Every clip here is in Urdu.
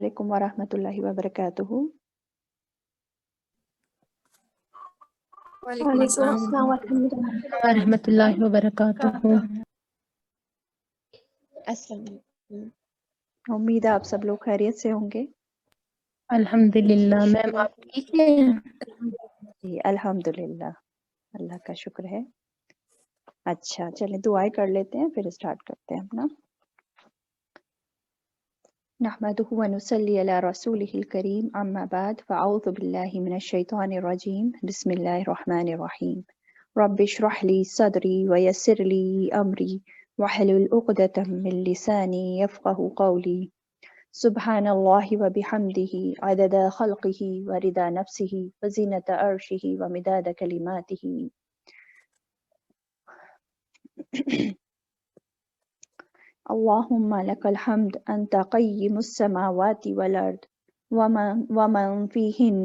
علیکم ورحمۃ اللہ وبرکاتہ۔ وعلیکم وعلیکم السلام السلام ورحمۃ اللہ۔ ورحمۃ اللہ وبرکاتہ۔ السلام علیکم۔ امید ہے آپ سب لوگ خیریت سے ہوں گے۔ الحمد للہ میم، شکر آپ ٹھیک ہیں؟ جی الحمد للہ، اللہ کا شکر ہے۔ اچھا چلیں دعائیں کر لیتے ہیں پھر اسٹارٹ کرتے ہیں اپنا۔ نحمدہ ونصلی علی رسولہ الکریم، اما بعد فاعوذ باللہ من الشیطان الرجیم، بسم اللہ الرحمن الرحیم۔ رب اشرح لی صدری ویسر لی امری واحلل عقدۃ من لسانی یفقہوا قولی۔ سبحان اللہ وبحمدہ عدد خلقہ ورضا نفسہ وزینۃ عرشہ ومداد کلماتہ۔ اللہم لک الحمد انت قیم السماوات والارض ومن فیہن،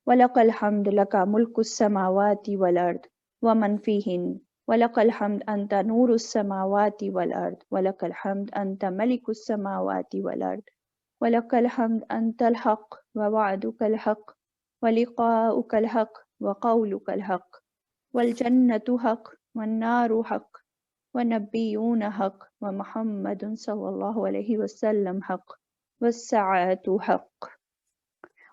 ولک الحمد لک ملک السماوات والارض ومن فیہن، ولک الحمد انت نور السماوات والارض ولک الحمد انت ملک السماوات والارض ولک الحمد انت الحق ووعدک الحق ولقاؤک الحق وقولک الحق والجنة حق والنار حق والنبیون حق ومحمد صلی اللہ علیہ وسلم حق والساعة حق۔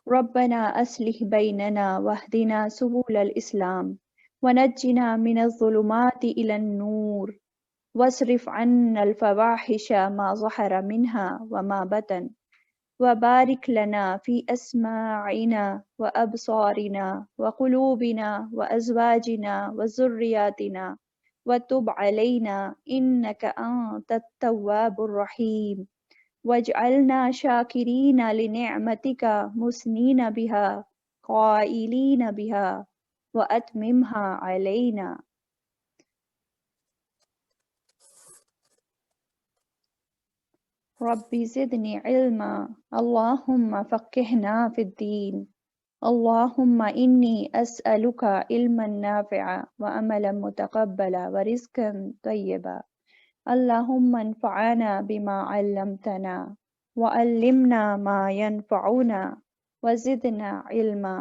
ربنا أصلح بيننا واهدنا سبل الإسلام ونجنا من الظلمات إلى النور واصرف عنا الفواحش ما ظهر منها وما بطن وبارك لنا في أسماعنا وأبصارنا وقلوبنا وأزواجنا وذرياتنا وتب علينا إنك أنت التواب الرحيم واجعلنا شاكرين لنعمتك مثنين بها قائلين بها وأتممها علينا۔ رب زدني علما اللهم فقهنا في الدين اللهم إني أسألك علما نافعا وعملا متقبلا ورزقا طيبا۔ اللهم انفعنا بما علمتنا وعلمنا ما ينفعنا وزدنا علما۔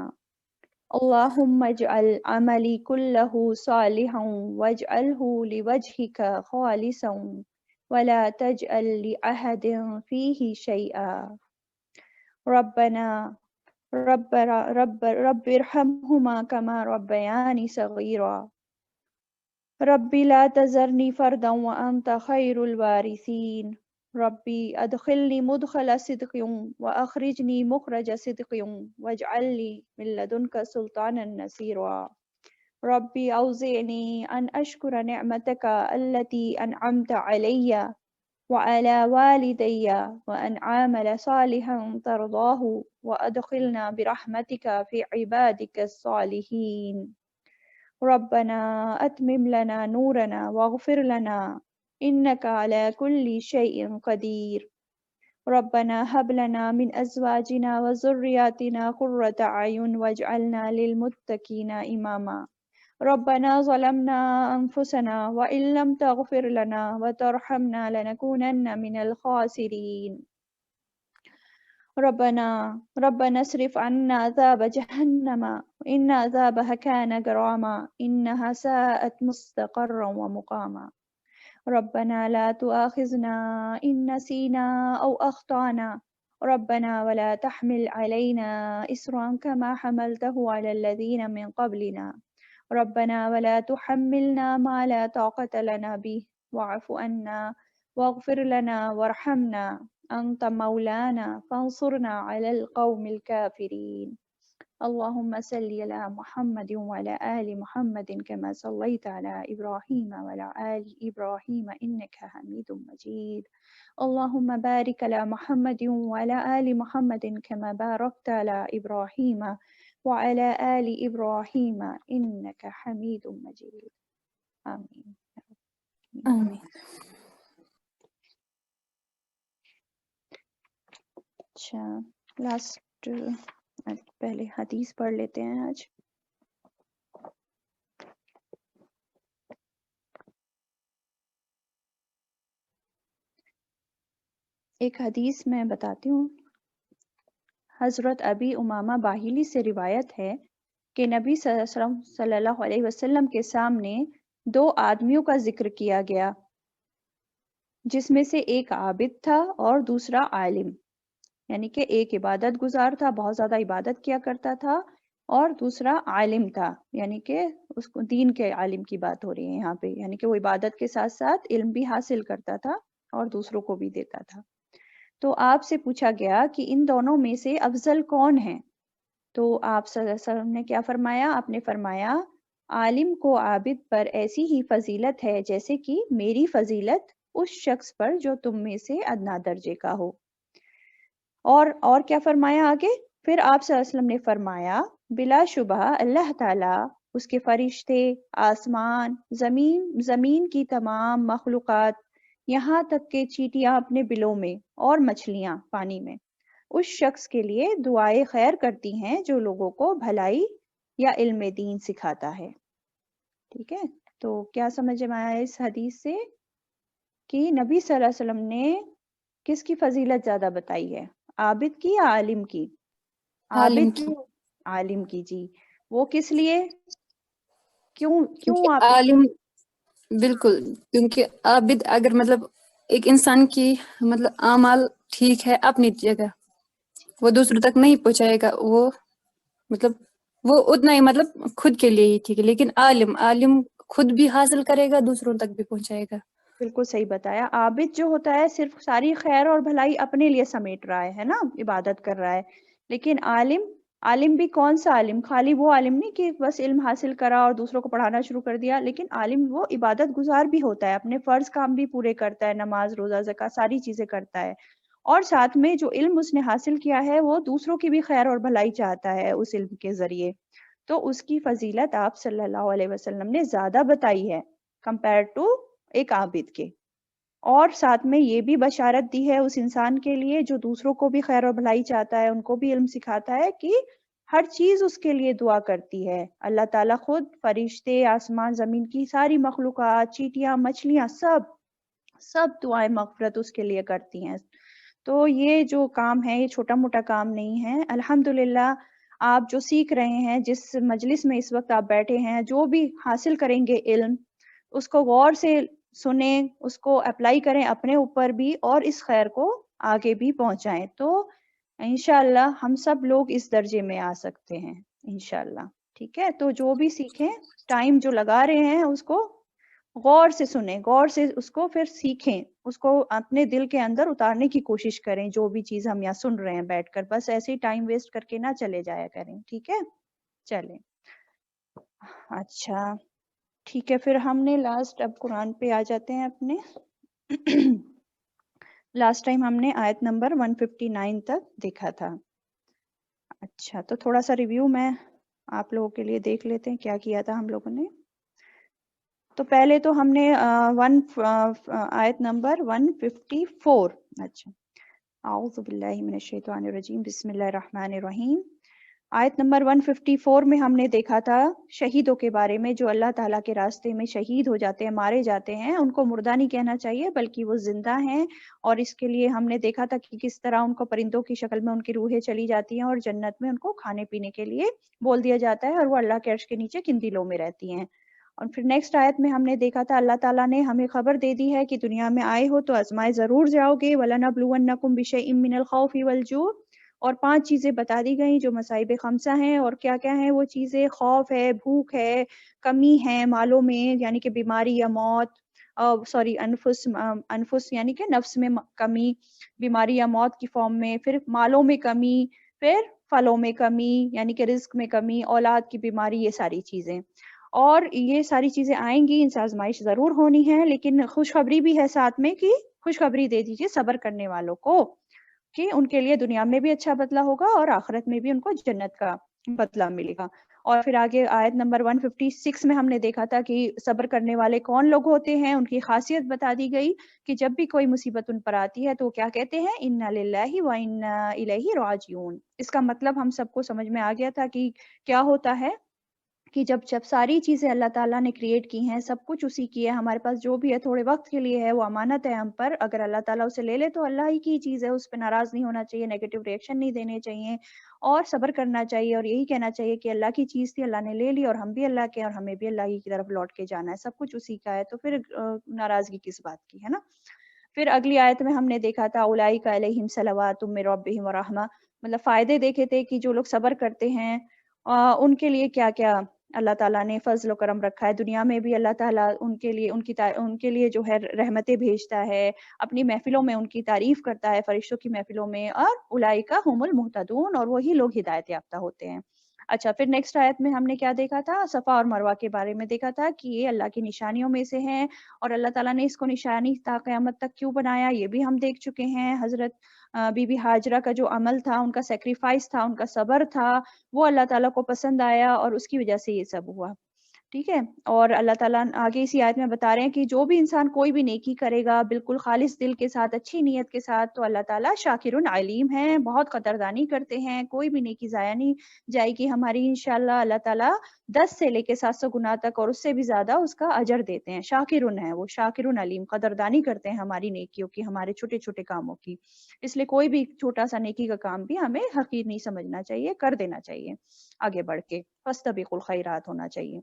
اللهم اجعل عملي كله صالحا واجعله لوجهك خالصا ولا تجعل لأحد فيه شيئا۔ ربنا رب ارحمهما كما ربياني صغيرا۔ ربي لا تذرني فردا وأنت خير الوارثين۔ ربي أدخلني مدخل صدق وأخرجني مخرج صدق واجعل لي من لدنك سلطانا نصيرا۔ ربي أوزعني أن أشكر نعمتك التي أنعمت علي وعلى والدي وأن أعمل صالحا ترضاه وأدخلنا برحمتك في عبادك الصالحين۔ ربنا أتمم لنا نورنا واغفر لنا إنك على كل شيء قدير۔ ربنا هب لنا من أزواجنا وذرياتنا قرة أعين واجعلنا للمتقين إماما۔ ربنا ظلمنا أنفسنا وإن لم تغفر لنا وترحمنا لنكونن من الخاسرين۔ ربنا اصرف عنا عذاب جهنم إن عذابها كان غراما إنها ساءت مستقرا ومقاما۔ ربنا لا تؤاخذنا إن نسينا أو أخطأنا ربنا ولا تحمل علينا إصرا كما حملته على الذين من قبلنا ربنا ولا تحملنا ما لا طاقة لنا به واعف عنا واغفر لنا وارحمنا أنت مولانا فانصرنا على القوم الكافرين۔ اللهم صل على محمد وعلى آل محمد كما صليت على إبراهيم وعلى آل إبراهيم إنك حميد مجيد۔ اللهم بارك على محمد وعلى آل محمد كما باركت على إبراهيم وعلى آل إبراهيم إنك حميد مجيد۔ آمین۔ آمین۔ اچھا لاسٹ پہلے حدیث پڑھ لیتے ہیں آج۔ ایک حدیث میں بتاتی ہوں، حضرت ابی امامہ باہلی سے روایت ہے کہ نبی صلی اللہ علیہ وسلم کے سامنے 2 آدمیوں کا ذکر کیا گیا، جس میں سے ایک عابد تھا اور دوسرا عالم، یعنی کہ ایک عبادت گزار تھا، بہت زیادہ عبادت کیا کرتا تھا، اور دوسرا عالم تھا، یعنی کہ اس کو دین کے عالم کی بات ہو رہی ہے یہاں پہ، یعنی کہ وہ عبادت کے ساتھ ساتھ علم بھی حاصل کرتا تھا اور دوسروں کو بھی دیتا تھا۔ تو آپ سے پوچھا گیا کہ ان دونوں میں سے افضل کون ہے؟ تو آپ صلی اللہ علیہ وسلم نے کیا فرمایا؟ آپ نے فرمایا عالم کو عابد پر ایسی ہی فضیلت ہے جیسے کہ میری فضیلت اس شخص پر جو تم میں سے ادنا درجے کا ہو۔ اور کیا فرمایا آگے؟ پھر آپ صلی اللہ علیہ وسلم نے فرمایا بلا شبہ اللہ تعالیٰ، اس کے فرشتے، آسمان، زمین کی تمام مخلوقات، یہاں تک کہ چیٹیاں اپنے بلوں میں اور مچھلیاں پانی میں، اس شخص کے لیے دعائے خیر کرتی ہیں جو لوگوں کو بھلائی یا علم دین سکھاتا ہے۔ ٹھیک ہے، تو کیا سمجھ میں آیا اس حدیث سے کہ نبی صلی اللہ علیہ وسلم نے کس کی فضیلت زیادہ بتائی ہے، عابد کی یا عالم کی؟ عالم عابد کی، عالم کی، جی۔ وہ کس لیے؟ کیوں کیونکہ آپ عالم بالکل، کیونکہ عابد اگر مطلب ایک انسان کی مطلب اعمال ٹھیک ہے اپنی جگہ، وہ دوسروں تک نہیں پہنچائے گا، وہ مطلب وہ اتنا ہی مطلب خود کے لیے ہی ٹھیک ہے، لیکن عالم خود بھی حاصل کرے گا، دوسروں تک بھی پہنچائے گا۔ بالکل صحیح بتایا، عابد جو ہوتا ہے صرف ساری خیر اور بھلائی اپنے لیے سمیٹ رہا ہے نا، عبادت کر رہا ہے، لیکن عالم بھی کون سا عالم؟ خالی وہ عالم نہیں کہ بس علم حاصل کرا اور دوسروں کو پڑھانا شروع کر دیا، لیکن عالم وہ عبادت گزار بھی ہوتا ہے، اپنے فرض کام بھی پورے کرتا ہے، نماز، روزہ، زکوٰۃ، ساری چیزیں کرتا ہے، اور ساتھ میں جو علم اس نے حاصل کیا ہے وہ دوسروں کی بھی خیر اور بھلائی چاہتا ہے اس علم کے ذریعے، تو اس کی فضیلت آپ صلی اللہ علیہ وسلم نے زیادہ بتائی ہے کمپیئر ٹو ایک عابد کے، اور ساتھ میں یہ بھی بشارت دی ہے اس انسان کے لیے جو دوسروں کو بھی خیر اور بھلائی چاہتا ہے، ان کو بھی علم سکھاتا ہے، کہ ہر چیز اس کے لیے دعا کرتی ہے، اللہ تعالیٰ خود، فرشتے، آسمان زمین کی ساری مخلوقات، چیٹیاں، مچھلیاں، سب دعائیں مغفرت اس کے لیے کرتی ہیں۔ تو یہ جو کام ہے یہ چھوٹا موٹا کام نہیں ہے، الحمدللہ آپ جو سیکھ رہے ہیں، جس مجلس میں اس وقت آپ بیٹھے ہیں، جو بھی حاصل کریں گے علم، اس کو غور سے سنیں، اس کو اپلائی کریں اپنے اوپر بھی، اور اس خیر کو آگے بھی پہنچائیں، تو انشاءاللہ ہم سب لوگ اس درجے میں آ سکتے ہیں انشاءاللہ۔ ٹھیک ہے، تو جو بھی سیکھیں، ٹائم جو لگا رہے ہیں اس کو غور سے سنیں، غور سے اس کو پھر سیکھیں، اس کو اپنے دل کے اندر اتارنے کی کوشش کریں، جو بھی چیز ہم یہاں سن رہے ہیں بیٹھ کر، بس ایسے ہی ٹائم ویسٹ کر کے نہ چلے جایا کریں۔ ٹھیک ہے، چلیں، اچھا ٹھیک ہے، پھر ہم نے لاسٹ، اب قرآن پہ آ جاتے ہیں اپنے لاسٹ ٹائم ہم نے آیت نمبر 159 تک دیکھا تھا۔ اچھا، تو تھوڑا سا ریویو میں آپ لوگوں کے لیے دیکھ لیتے ہیں کیا کیا تھا ہم لوگوں نے۔ تو پہلے تو ہم نے آیت نمبر 154، اچھا، اعوذ باللہ من الشیطان الرجیم، بسم اللہ الرحمن الرحیم۔ آیت نمبر 154 میں ہم نے دیکھا تھا شہیدوں کے بارے میں، جو اللہ تعالیٰ کے راستے میں شہید ہو جاتے ہیں، مارے جاتے ہیں، ان کو مردہ نہیں کہنا چاہیے بلکہ وہ زندہ ہیں، اور اس کے لیے ہم نے دیکھا تھا کہ کس طرح ان کو پرندوں کی شکل میں ان کی روحیں چلی جاتی ہیں، اور جنت میں ان کو کھانے پینے کے لیے بول دیا جاتا ہے، اور وہ اللہ کے عرش کے نیچے قندیلوں میں رہتی ہیں۔ اور پھر نیکسٹ آیت میں ہم نے دیکھا تھا اللہ تعالیٰ نے ہمیں خبر دے دی ہے کہ دنیا میں آئے ہو تو آزمائے ضرور جاؤ گے، وَلَنَبْلُوَنَّكُمْ بِشَيْءٍ مِّنَ الْخَوْفِ وَالْجُوعِ، اور 5 چیزیں بتا دی گئیں جو مصائب خمسہ ہیں، اور کیا کیا ہیں وہ چیزیں؟ خوف ہے، بھوک ہے، کمی ہے مالوں میں یعنی کہ بیماری یا موت، انفس یعنی کہ نفس میں کمی، بیماری یا موت کی فارم میں، پھر مالوں میں کمی، پھر پھلوں میں کمی یعنی کہ رزق میں کمی، اولاد کی بیماری، یہ ساری چیزیں، اور یہ ساری چیزیں آئیں گی، ان سے آزمائش ضرور ہونی ہے، لیکن خوشخبری بھی ہے ساتھ میں کہ خوشخبری دے دیجیے صبر کرنے والوں کو کہ ان کے لیے دنیا میں بھی اچھا بدلہ ہوگا اور آخرت میں بھی ان کو جنت کا بدلہ ملے گا۔ اور پھر آگے آیت نمبر 156 میں ہم نے دیکھا تھا کہ صبر کرنے والے کون لوگ ہوتے ہیں، ان کی خاصیت بتا دی گئی کہ جب بھی کوئی مصیبت ان پر آتی ہے تو کیا کہتے ہیں؟ اِنَّا لِلَّهِ وَإِنَّا إِلَيْهِ رَاجِعُونَ۔ اس کا مطلب ہم سب کو سمجھ میں آ گیا تھا کہ کیا ہوتا ہے کہ جب ساری چیزیں اللہ تعالیٰ نے کریٹ کی ہیں، سب کچھ اسی کی ہے، ہمارے پاس جو بھی ہے تھوڑے وقت کے لیے ہے، وہ امانت ہے ہم پر. اگر اللہ تعالیٰ اسے لے لے تو اللہ ہی کی چیز ہے، اس پہ ناراض نہیں ہونا چاہیے، نیگیٹو ریئیکشن نہیں دینے چاہیے اور صبر کرنا چاہیے اور یہی کہنا چاہیے کہ اللہ کی چیز تھی، اللہ نے لے لی اور ہم بھی اللہ کے اور ہمیں بھی اللہ ہی کی طرف لوٹ کے جانا ہے، سب کچھ اسی کا ہے، تو پھر ناراضگی کس بات کی ہے نا. پھر اگلی آیت میں ہم نے دیکھا تھا اولئک علیہم صلوات من ربہم ورحمہ، مطلب فائدے دیکھے تھے کہ جو لوگ صبر کرتے ہیں ان کے لیے کیا کیا اللہ تعالیٰ نے فضل و کرم رکھا ہے. دنیا میں بھی اللہ تعالیٰ ان کے لیے ان کے لیے جو ہے رحمتیں بھیجتا ہے، اپنی محفلوں میں ان کی تعریف کرتا ہے، فرشتوں کی محفلوں میں، اور اولئک هم المہتدون، اور وہی لوگ ہدایت یافتہ ہوتے ہیں. اچھا، پھر نیکسٹ آیت میں ہم نے کیا دیکھا تھا؟ صفا اور مروہ کے بارے میں دیکھا تھا کہ یہ اللہ کی نشانیوں میں سے ہیں اور اللہ تعالیٰ نے اس کو نشانی تا قیامت تک کیوں بنایا یہ بھی ہم دیکھ چکے ہیں. حضرت بی بی ہاجرہ کا جو عمل تھا، ان کا سیکریفائس تھا، ان کا صبر تھا، وہ اللہ تعالیٰ کو پسند آیا اور اس کی وجہ سے یہ سب ہوا. ٹھیک ہے. اور اللہ تعالیٰ آگے اسی آیت میں بتا رہے ہیں کہ جو بھی انسان کوئی بھی نیکی کرے گا بالکل خالص دل کے ساتھ، اچھی نیت کے ساتھ، تو اللہ تعالیٰ شاکر علیم ہیں، بہت قدردانی کرتے ہیں، کوئی بھی نیکی ضائع نہیں جائے گی ہماری انشاءاللہ. اللہ تعالیٰ 10 سے لے کے 700 گنا تک اور اس سے بھی زیادہ اس کا اجر دیتے ہیں. شاکرن ہے وہ، شاکرن علیم، قدردانی کرتے ہیں ہماری نیکیوں کی، ہمارے چھوٹے چھوٹے کاموں کی. اس لیے کوئی بھی چھوٹا سا نیکی کا کام بھی ہمیں حقیر نہیں سمجھنا چاہیے، کر دینا چاہیے آگے بڑھ کے، فاستبقوا الخیرات ہونا چاہیے.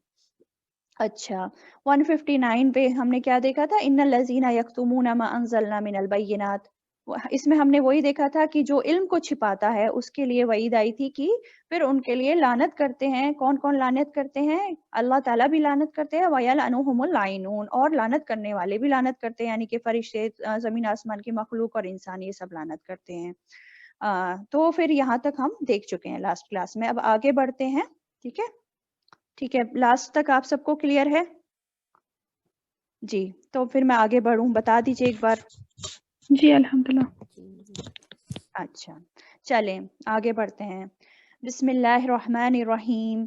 اچھا، 159 پہ ہم نے کیا دیکھا تھا؟ ان الذین یکتمون ما انزلنا من البینات. اس میں ہم نے وہی دیکھا تھا کہ جو علم کو چھپاتا ہے اس کے لیے وعید آئی تھی کہ پھر ان کے لیے لعنت کرتے ہیں. کون کون لعنت کرتے ہیں؟ اللہ تعالیٰ بھی لعنت کرتے ہیں، وَيَلْعَنُهُمُ الْلَاعِنُونَ، اور لعنت کرنے والے بھی لعنت کرتے ہیں، یعنی کہ فرشتے، زمین آسمان کی مخلوق اور انسان، یہ سب لعنت کرتے ہیں. تو پھر یہاں تک ہم دیکھ چکے ہیں لاسٹ کلاس میں. اب آگے بڑھتے ہیں. ٹھیک ہے، ٹھیک ہے، لاسٹ تک آپ سب کو کلیئر ہے؟ جی، تو پھر میں آگے بڑھوں، بتا دیجیے ایک بار. جی الحمدللہ. اچھا چلیں آگے بڑھتے ہیں. بسم اللہ الرحمن الرحیم.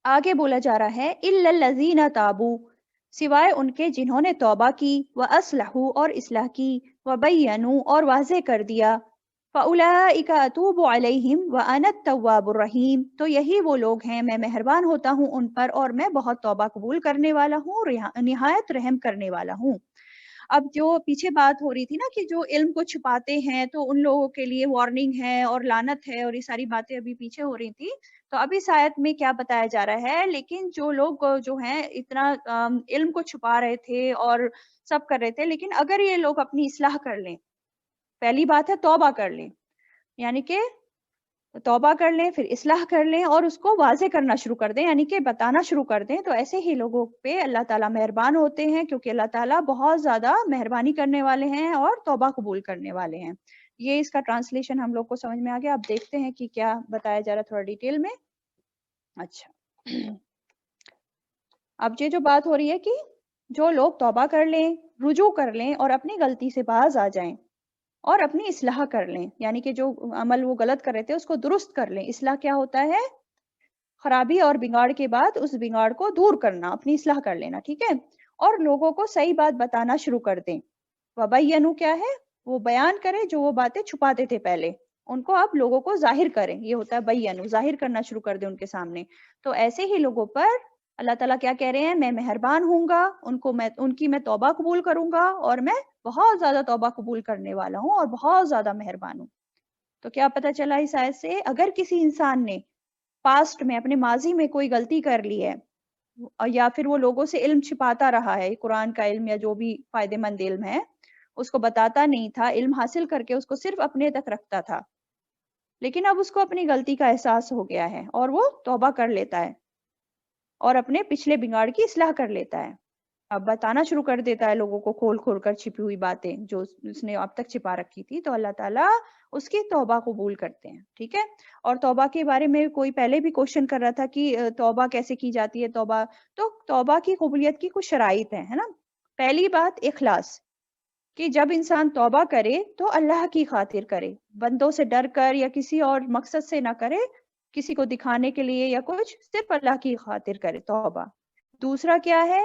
آگے بولا جا رہا ہے اِلَّا الَّذِينَ تَابُوا، سوائے ان کے جنہوں نے توبہ کی، وَأَصْلَحُوا، اور اصلاح کی، وَبَيَّنُوا، اور واضح کر دیا، فَأُولَٰئِكَ أَتُوبُ عَلَيْهِمْ وَأَنَا التَّوَّابُ الرَّحِيمُ، تو یہی وہ لوگ ہیں، میں مہربان ہوتا ہوں ان پر اور میں بہت توبہ قبول کرنے والا ہوں، نہایت رحم کرنے والا ہوں. اب جو پیچھے بات ہو رہی تھی نا کہ جو علم کو چھپاتے ہیں تو ان لوگوں کے لیے وارننگ ہے اور لعنت ہے اور یہ ساری باتیں ابھی پیچھے ہو رہی تھی، تو اب اس آیت میں کیا بتایا جا رہا ہے؟ لیکن جو لوگ جو ہیں اتنا علم کو چھپا رہے تھے اور سب کر رہے تھے، لیکن اگر یہ لوگ اپنی اصلاح کر لیں، پہلی بات ہے توبہ کر لیں، یعنی کہ توبہ کر لیں، پھر اصلاح کر لیں اور اس کو واضح کرنا شروع کر دیں، یعنی کہ بتانا شروع کر دیں، تو ایسے ہی لوگوں پہ اللہ تعالیٰ مہربان ہوتے ہیں، کیونکہ اللہ تعالیٰ بہت زیادہ مہربانی کرنے والے ہیں اور توبہ قبول کرنے والے ہیں. یہ اس کا ٹرانسلیشن ہم لوگ کو سمجھ میں آ گیا. اب دیکھتے ہیں کہ کیا بتایا جا رہا ہے تھوڑا ڈیٹیل میں. اچھا، اب یہ جو بات ہو رہی ہے کہ جو لوگ توبہ کر لیں، رجوع کر لیں اور اپنی غلطی سے باز آ جائیں اور اپنی اصلاح کر لیں، یعنی کہ جو عمل وہ غلط کر رہے تھے اس کو درست کر لیں. اصلاح کیا ہوتا ہے؟ خرابی اور بگاڑ کے بعد اس بگاڑ کو دور کرنا، اپنی اصلاح کر لینا. ٹھیک ہے، اور لوگوں کو صحیح بات بتانا شروع کر دیں. وَبَيَّنُوا کیا ہے؟ وہ بیان کریں جو وہ باتیں چھپاتے تھے پہلے، ان کو آپ لوگوں کو ظاہر کریں، یہ ہوتا ہے بیّنوا، ظاہر کرنا شروع کر دیں ان کے سامنے. تو ایسے ہی لوگوں پر اللہ تعالیٰ کیا کہہ رہے ہیں؟ میں مہربان ہوں گا، ان کی میں توبہ قبول کروں گا اور میں بہت زیادہ توبہ قبول کرنے والا ہوں اور بہت زیادہ مہربان ہوں. تو کیا پتہ چلا اس آیت سے؟ اگر کسی انسان نے پاسٹ میں، اپنے ماضی میں کوئی غلطی کر لی ہے یا پھر وہ لوگوں سے علم چھپاتا رہا ہے، قرآن کا علم یا جو بھی فائدے مند علم ہے اس کو بتاتا نہیں تھا، علم حاصل کر کے اس کو صرف اپنے تک رکھتا تھا، لیکن اب اس کو اپنی غلطی کا احساس ہو گیا ہے اور وہ توبہ کر لیتا ہے اور اپنے پچھلے بگاڑ کی اصلاح کر لیتا ہے، اب بتانا شروع کر دیتا ہے لوگوں کو کھول کھول کر چھپی ہوئی باتیں جو اس نے اب تک چھپا رکھی تھی، تو اللہ تعالیٰ اس کی توبہ قبول کرتے ہیں. ٹھیک ہے، اور توبہ کے بارے میں کوئی پہلے بھی کوشچن کر رہا تھا کہ توبہ کیسے کی جاتی ہے. توبہ کی قبولیت کی کچھ شرائط ہیں، ہے نا. پہلی بات اخلاص، کہ جب انسان توبہ کرے تو اللہ کی خاطر کرے، بندوں سے ڈر کر یا کسی اور مقصد سے نہ کرے، کسی کو دکھانے کے لیے یا کچھ، صرف اللہ کی خاطر کرے توبہ. دوسرا کیا ہے؟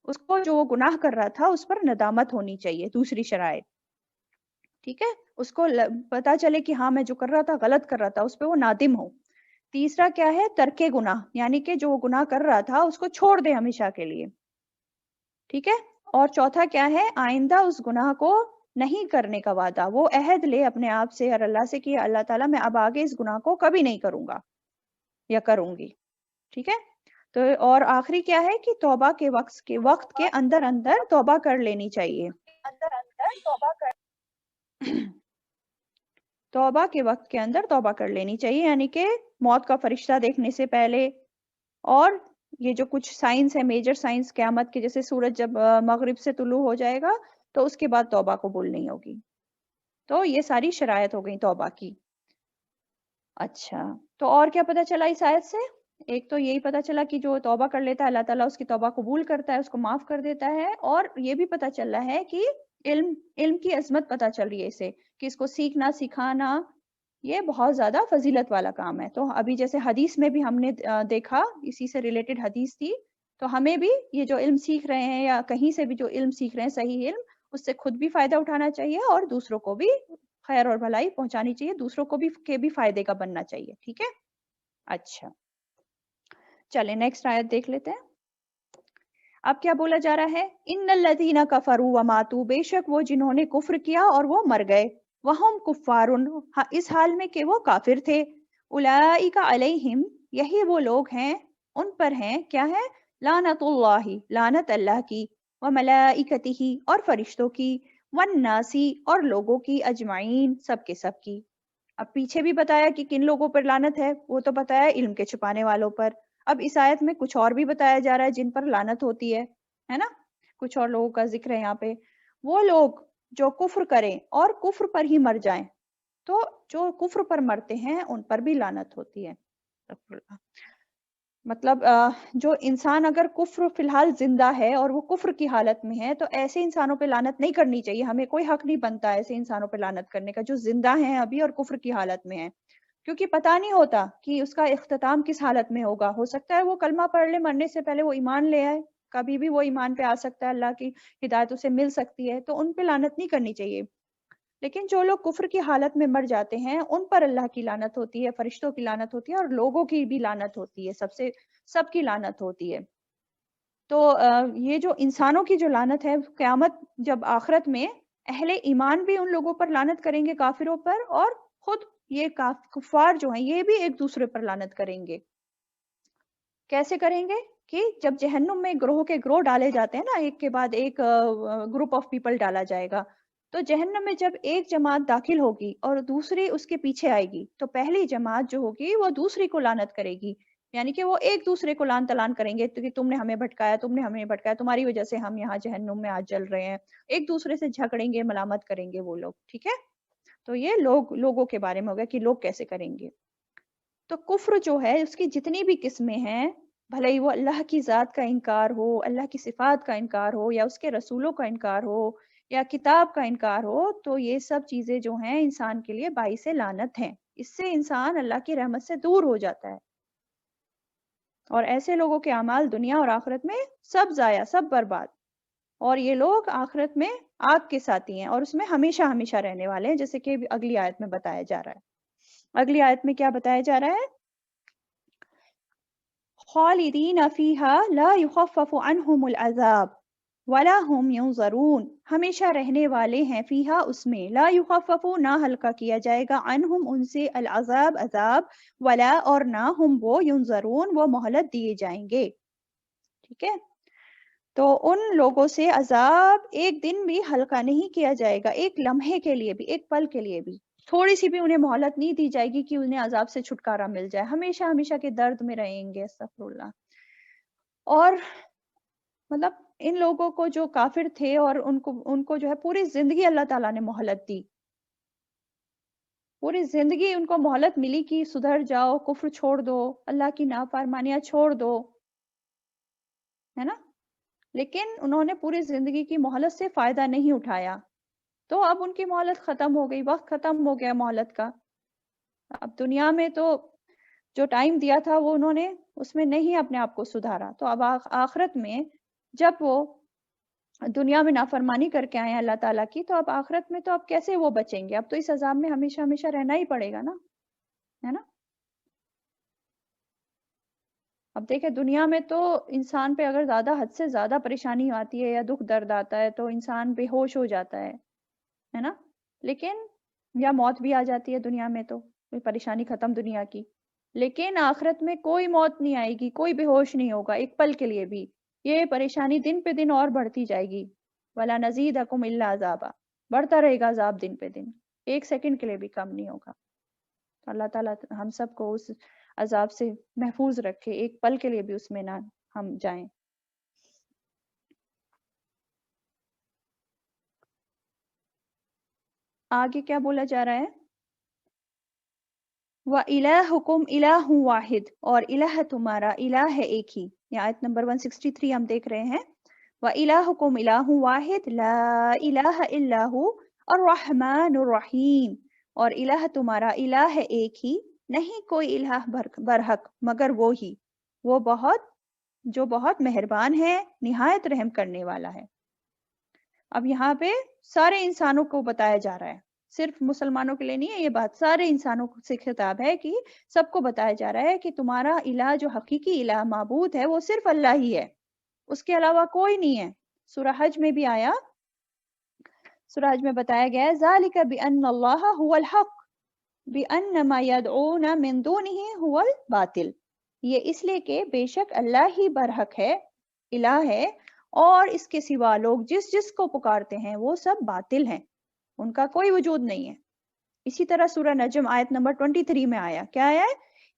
اس کو جو وہ گناہ کر رہا تھا اس پر ندامت ہونی چاہیے، دوسری شرائط. ٹھیک ہے، اس کو پتا چلے کہ ہاں میں جو کر رہا تھا غلط کر رہا تھا، اس پہ وہ نادم ہو. تیسرا کیا ہے؟ ترک گناہ، یعنی کہ جو گناہ کر رہا تھا اس کو چھوڑ دے ہمیشہ کے لیے، ٹھیک ہے. اور چوتھا کیا ہے؟ آئندہ اس گناہ کو نہیں کرنے کا وعدہ، وہ عہد لے اپنے آپ سے اور اللہ سے کہ اللہ تعالیٰ میں اب آگے اس گناہ کو کبھی نہیں کروں گا یا کروں گی، ٹھیک ہے. تو اور آخری کیا ہے کہ توبہ کے وقت کے اندر اندر توبہ کر لینی چاہیے. توبہ کے وقت کے اندر توبہ کر لینی چاہیے، یعنی کہ موت کا فرشتہ دیکھنے سے پہلے، اور یہ جو کچھ سائنس ہے، میجر سائنس قیامت کے، جیسے سورج جب مغرب سے طلوع ہو جائے گا تو اس کے بعد توبہ قبول نہیں ہوگی. تو یہ ساری شرائط ہو گئی توبہ کی. اچھا، تو اور کیا پتہ چلا اس آیت سے؟ ایک تو یہی پتہ چلا کہ جو توبہ کر لیتا ہے اللہ تعالیٰ اس کی توبہ قبول کرتا ہے، اس کو معاف کر دیتا ہے. اور یہ بھی پتہ چل رہا ہے کہ علم کی عظمت پتہ چل رہی ہے اسے، کہ اس کو سیکھنا سکھانا یہ بہت زیادہ فضیلت والا کام ہے. تو ابھی جیسے حدیث میں بھی ہم نے دیکھا، اسی سے ریلیٹڈ حدیث تھی، تو ہمیں بھی یہ جو علم سیکھ رہے ہیں یا کہیں سے بھی جو علم سیکھ رہے ہیں صحیح علم، اس سے خود بھی فائدہ اٹھانا چاہیے اور دوسروں کو بھی خیر اور بھلائی پہنچانی چاہیے، دوسروں کو بھی کے بھی فائدے کا بننا چاہیے، ٹھیک ہے. اچھا چلیں نیکسٹ آیت دیکھ لیتے ہیں. اب کیا بولا جا رہا ہے؟ ان الذین کفروا وماتوا، بے شک وہ جنہوں نے کفر کیا اور وہ مر گئے، وہم کفارن، اس حال میں کہ وہ کافر تھے، اولئک علیہم، یہی وہ لوگ ہیں، ان پر ہیں کیا ہے؟ لعنت اللہ، لعنت اللہ کی، وملائکتہ، اور فرشتوں کی، والناسی، اور لوگوں کی، اجمعین، سب کے سب کی. اب پیچھے بھی بتایا کہ کن لوگوں پر لعنت ہے، وہ تو بتایا علم کے چھپانے والوں پر. اب اس آیت میں کچھ اور بھی بتایا جا رہا ہے جن پر لعنت ہوتی ہے نا. کچھ اور لوگوں کا ذکر ہے یہاں پہ. وہ لوگ جو کفر کریں اور کفر پر ہی مر جائیں، تو جو کفر پر مرتے ہیں ان پر بھی لعنت ہوتی ہے. مطلب جو انسان اگر کفر فی الحال زندہ ہے اور وہ کفر کی حالت میں ہے، تو ایسے انسانوں پہ لعنت نہیں کرنی چاہیے. ہمیں کوئی حق نہیں بنتا ایسے انسانوں پہ لعنت کرنے کا جو زندہ ہیں ابھی اور کفر کی حالت میں ہیں، کیونکہ پتہ نہیں ہوتا کہ اس کا اختتام کس حالت میں ہوگا. ہو سکتا ہے وہ کلمہ پڑھ لے، مرنے سے پہلے وہ ایمان لے آئے، کبھی بھی وہ ایمان پہ آ سکتا ہے، اللہ کی ہدایت اسے مل سکتی ہے، تو ان پہ لعنت نہیں کرنی چاہیے. لیکن جو لوگ کفر کی حالت میں مر جاتے ہیں ان پر اللہ کی لعنت ہوتی ہے، فرشتوں کی لعنت ہوتی ہے، اور لوگوں کی بھی لعنت ہوتی ہے، سب کی لعنت ہوتی ہے. تو یہ جو انسانوں کی جو لعنت ہے، قیامت جب آخرت میں اہل ایمان بھی ان لوگوں پر لعنت کریں گے، کافروں پر، اور خود یہ کفار جو ہیں یہ بھی ایک دوسرے پر لعنت کریں گے. کیسے کریں گے؟ کہ جب جہنم میں گروہ کے گروہ ڈالے جاتے ہیں نا، ایک کے بعد ایک گروپ آف پیپل ڈالا جائے گا، تو جہنم میں جب ایک جماعت داخل ہوگی اور دوسری اس کے پیچھے آئے گی، تو پہلی جماعت جو ہوگی وہ دوسری کو لعنت کرے گی، یعنی کہ وہ ایک دوسرے کو لعن تلان کریں گے کہ تم نے ہمیں بھٹکایا، تم نے ہمیں بھٹکایا، تمہاری وجہ سے ہم یہاں جہنم میں آج جل رہے ہیں. ایک دوسرے سے جھگڑیں گے، ملامت کریں گے وہ لوگ، ٹھیک ہے. تو یہ لوگوں کے بارے میں ہوگا کہ لوگ کیسے کریں گے. تو کفر جو ہے اس کی جتنی بھی قسمیں ہیں، بھلے ہی وہ اللہ کی ذات کا انکار ہو، اللہ کی صفات کا انکار ہو، یا اس کے رسولوں کا انکار ہو، یا کتاب کا انکار ہو، تو یہ سب چیزیں جو ہیں انسان کے لیے باعث لعنت ہیں. اس سے انسان اللہ کی رحمت سے دور ہو جاتا ہے، اور ایسے لوگوں کے اعمال دنیا اور آخرت میں سب ضائع، سب برباد، اور یہ لوگ آخرت میں آگ کے ساتھی ہیں اور اس میں ہمیشہ ہمیشہ رہنے والے ہیں، جیسے کہ اگلی آیت میں بتایا جا رہا ہے. اگلی آیت میں کیا بتایا جا رہا ہے؟ خالدین فیہا لا یخفف عنہم العذاب ولا هم ینظرون، ہمیشہ رہنے والے ہیں فیہا، اس میں، لا یخفف، نہ ہلکا کیا جائے گا، عنہم، ان سے، العذاب، عذاب، ولا، اور نہ، ہم وہ، ینظرون، وہ مہلت دیے جائیں گے. ٹھیک ہے. تو ان لوگوں سے عذاب ایک دن بھی ہلکا نہیں کیا جائے گا، ایک لمحے کے لیے بھی، ایک پل کے لیے بھی، تھوڑی سی بھی انہیں مہلت نہیں دی جائے گی کہ انہیں عذاب سے چھٹکارا مل جائے، ہمیشہ ہمیشہ کے درد میں رہیں گے. استغفر اللہ. اور مطلب ان لوگوں کو جو کافر تھے اور ان کو جو ہے پوری زندگی اللہ تعالیٰ نے مہلت دی، پوری زندگی ان کو مہلت ملی کہ سدھر جاؤ، کفر چھوڑ دو، اللہ کی نافرمانیاں چھوڑ دو، ہے نا. لیکن انہوں نے پوری زندگی کی مہلت سے فائدہ نہیں اٹھایا، تو اب ان کی مہلت ختم ہو گئی، وقت ختم ہو گیا مہلت کا. اب دنیا میں تو جو ٹائم دیا تھا وہ انہوں نے اس میں نہیں اپنے آپ کو سدھارا، تو اب آخرت میں جب وہ دنیا میں نافرمانی کر کے آئے ہیں اللہ تعالیٰ کی، تو اب آخرت میں تو اب کیسے وہ بچیں گے؟ اب تو اس عذاب میں ہمیشہ ہمیشہ رہنا ہی پڑے گا نا، ہے نا. اب دیکھیں دنیا میں تو انسان پہ اگر زیادہ حد سے زیادہ پریشانی آتی ہے یا دکھ درد آتا ہے تو انسان بے ہوش ہو جاتا ہے نا، لیکن یا موت بھی آ جاتی ہے دنیا میں، تو کوئی پریشانی ختم دنیا کی. لیکن آخرت میں کوئی موت نہیں آئے گی، کوئی بے ہوش نہیں ہوگا ایک پل کے لیے بھی. یہ پریشانی دن پہ دن اور بڑھتی جائے گی. وَلَا نَزِيدَكُمْ إِلَّا عَذَابًا، بڑھتا رہے گا عذاب دن پہ دن، ایک سیکنڈ کے لیے بھی کم نہیں ہوگا. تو اللہ تعالیٰ ہم سب کو اس عذاب سے محفوظ رکھے، ایک پل کے لیے بھی اس میں نہ ہم جائیں. آگے کیا بولا جا رہا ہے؟ وَإِلَٰهُكُمْ إِلَٰهٌ وَاحِدٌ، اور الہ تمہارا الہ ہے ایک ہی. یہ آیت نمبر 163 ہم دیکھ رہے ہیں. وَإِلَٰهُكُمْ إِلَٰهٌ وَاحِدٌ لَا إِلَٰهَ إِلَّا هُوَ الرَّحْمَٰنُ الرَّحِيمُ، اور الہ تمہارا الہ ہے ایک ہی، نہیں کوئی الہ برحق مگر وہی، وہ جو بہت مہربان ہے، نہایت رحم کرنے والا ہے. اب یہاں پہ سارے انسانوں کو بتایا جا رہا ہے، صرف مسلمانوں کے لیے نہیں ہے یہ بات، سارے انسانوں سے خطاب ہے کہ سب کو بتایا جا رہا ہے کہ تمہارا الہ جو حقیقی الہ معبود ہے وہ صرف اللہ ہی ہے، اس کے علاوہ کوئی نہیں ہے. سورہ حج میں بھی آیا، سورہ حج میں بتایا گیا ہے ذَلِكَ بِأَنَّ اللَّهَ هُوَ الْحَقُّ بِأَنَّ مَا يَدْعُونَ مِن دُونِهِ هُوَ الْبَاطِلُ، یہ اس لیے کہ بے شک اللہ ہی برحق ہے، الہ ہے، اور اس کے سوا لوگ جس کو پکارتے ہیں وہ سب باطل ہیں، ان کا کوئی وجود نہیں ہے. اسی طرح سورہ نجم آیت نمبر 23 میں آیا، کیا ہے؟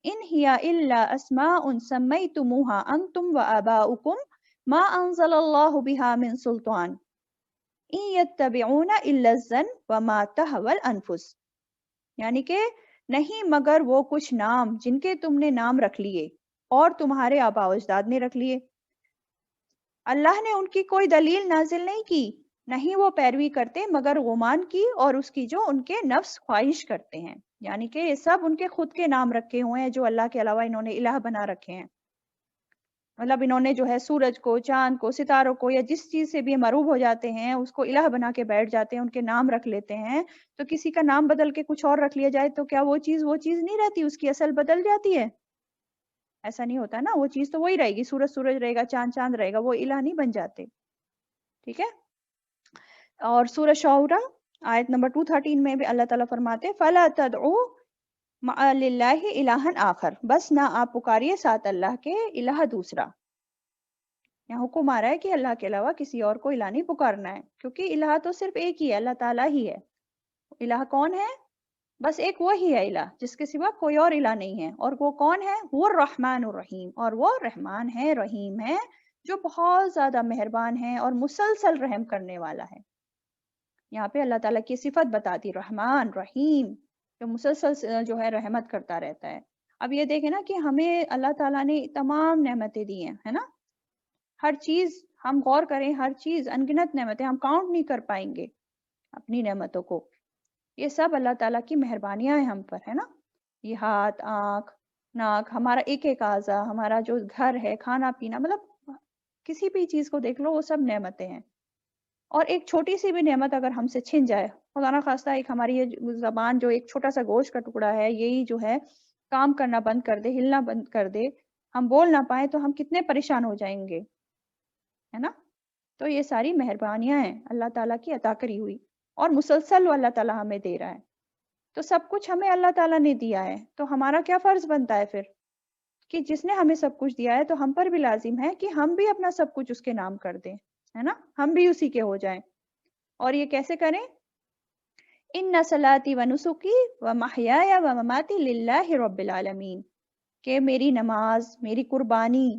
ان ہی الا اسماء سمیتموها انتم وآباؤکم ما انزل اللہ بها من سلطان ان یتبعون الا الظن وما تهوى الانفس، یعنی کہ نہیں مگر وہ کچھ نام جن کے تم نے نام رکھ لیے اور تمہارے آباء و اجداد نے رکھ لیے. اللہ نے ان کی کوئی دلیل نازل نہیں کی، نہیں وہ پیروی کرتے مگر گمان کی اور اس کی جو ان کے نفس خواہش کرتے ہیں. یعنی کہ یہ سب ان کے خود کے نام رکھے ہوئے ہیں جو اللہ کے علاوہ انہوں نے الہ بنا رکھے ہیں. مطلب انہوں نے جو ہے سورج کو، چاند کو، ستاروں کو، یا جس چیز سے بھی مروب ہو جاتے ہیں اس کو الہ بنا کے بیٹھ جاتے ہیں، ان کے نام رکھ لیتے ہیں. تو کسی کا نام بدل کے کچھ اور رکھ لیا جائے تو کیا وہ چیز نہیں رہتی، اس کی اصل بدل جاتی ہے؟ ایسا نہیں ہوتا نا، وہ چیز تو وہی رہے گی، سورج رہے گا، چاند رہے گا، وہ الہ نہیں بن جاتے. ٹھیک ہے. اور سورہ شعراء آیت نمبر 213 میں بھی اللہ تعالیٰ فرماتے فَلَا تَدْعُوا مَعَ اللَّهِ إِلَٰهًا آخر، بس نہ آپ پکاریے ساتھ اللہ کے الہ دوسرا. یہاں حکم آ رہا ہے کہ اللہ کے علاوہ کسی اور کو الہ نہیں پکارنا ہے، کیونکہ الہ تو صرف ایک ہی ہے، اللہ تعالیٰ ہی ہے. الہ کون ہے؟ بس ایک وہی ہے الہ، جس کے سوا کوئی اور الہ نہیں ہے. اور وہ کون ہے؟ وہ الرحمن الرحیم، اور وہ رحمان ہے، رحیم ہے، جو بہت زیادہ مہربان ہے اور مسلسل رحم کرنے والا ہے. یہاں پہ اللہ تعالیٰ کی صفت بتا دی، رحمان رحیم، جو مسلسل جو ہے رحمت کرتا رہتا ہے. اب یہ دیکھیں نا کہ ہمیں اللہ تعالیٰ نے تمام نعمتیں دی ہیں، ہے نا، ہر چیز ہم غور کریں، ہر چیز انگنت نعمتیں، ہم کاؤنٹ نہیں کر پائیں گے اپنی نعمتوں کو. یہ سب اللہ تعالیٰ کی مہربانیاں ہیں ہم پر، ہے نا. یہ ہاتھ، آنکھ، ناک، ہمارا ایک ایک اعضا، ہمارا جو گھر ہے، کھانا پینا، مطلب کسی بھی چیز کو دیکھ لو وہ سب نعمتیں ہیں. اور ایک چھوٹی سی بھی نعمت اگر ہم سے چھن جائے، خدا نہ خواستہ ایک ہماری یہ زبان جو ایک چھوٹا سا گوشت کا ٹکڑا ہے، یہی جو ہے کام کرنا بند کر دے، ہلنا بند کر دے، ہم بول نہ پائیں تو ہم کتنے پریشان ہو جائیں گے، ہے نا. تو یہ ساری مہربانیاں ہیں اللہ تعالیٰ کی عطا کری ہوئی، اور مسلسل اللہ تعالیٰ ہمیں دے رہا ہے. تو سب کچھ ہمیں اللہ تعالیٰ نے دیا ہے، تو ہمارا کیا فرض بنتا ہے پھر، کہ جس نے ہمیں سب کچھ دیا ہے تو ہم پر بھی لازم ہے کہ ہم بھی اپنا سب کچھ اس کے نام کر دیں، ہے نا، ہم بھی اسی کے ہو جائیں. اور یہ کیسے کریں؟ ان صلاتی و نسکی و محیایا و مماتی للہ رب العالمین، کہ میری نماز، میری قربانی،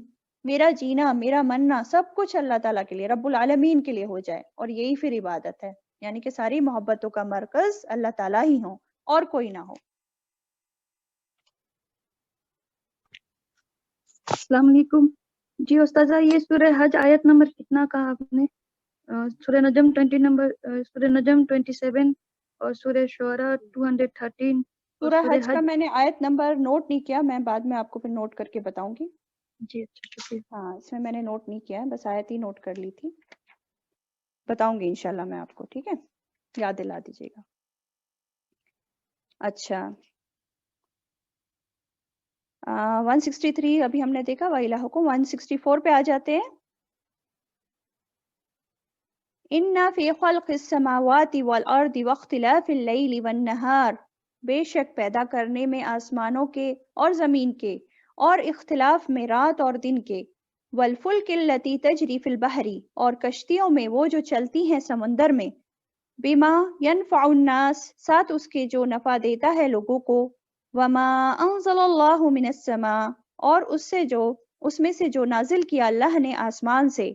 میرا جینا، میرا مرنا، سب کچھ اللہ تعالیٰ کے لیے، رب العالمین کے لیے ہو جائے. اور یہی پھر عبادت ہے، یعنی کہ ساری محبتوں کا مرکز اللہ تعالیٰ ہی ہو اور کوئی نہ ہو. السلام علیکم. جی استاذہ، یہ سورہ حج آیت نمبر کتنا کہا آپ نے؟ سورہ نجم سورہ نجم 27 اور سورہ شعراء 213 اور سورہ حج کا میں نے آیت نمبر نوٹ نہیں کیا، میں بعد میں آپ کو پھر نوٹ کر کے بتاؤں گی. جی اچھا، شکریہ. ہاں، اس میں نے نوٹ نہیں کیا ہے، بس آیت ہی نوٹ کر لی تھی، بتاؤں گی انشاءاللہ میں آپ کو. ٹھیک ہے، یاد دلا دیجیے گا. اچھا، 163 ابھی ہم نے دیکھا، وَإِلَٰهُكُمْ 164 پہ آ جاتے ہیں. إِنَّ فِي خَلْقِ السَّمَاوَاتِ وَالْأَرْضِ وَاخْتِلَافِ اللَّيْلِ وَالنَّهَارِ، بے شک پیدا کرنے میں آسمانوں کے اور زمین کے اور اختلاف میں رات اور دن کے، وَالْفُلْكِ الَّتِي تَجْرِي فِي الْبَحْرِ، اور کشتیوں میں وہ جو چلتی ہیں سمندر میں، بِمَا يَنْفَعُ النَّاسَ، ساتھ اس کے جو نفع دیتا ہے لوگوں کو، وَمَا أَنزَلَ اللَّهُ مِنَ السَّمَاءِ، اور اس میں سے جو نازل کیا اللہ نے آسمان سے،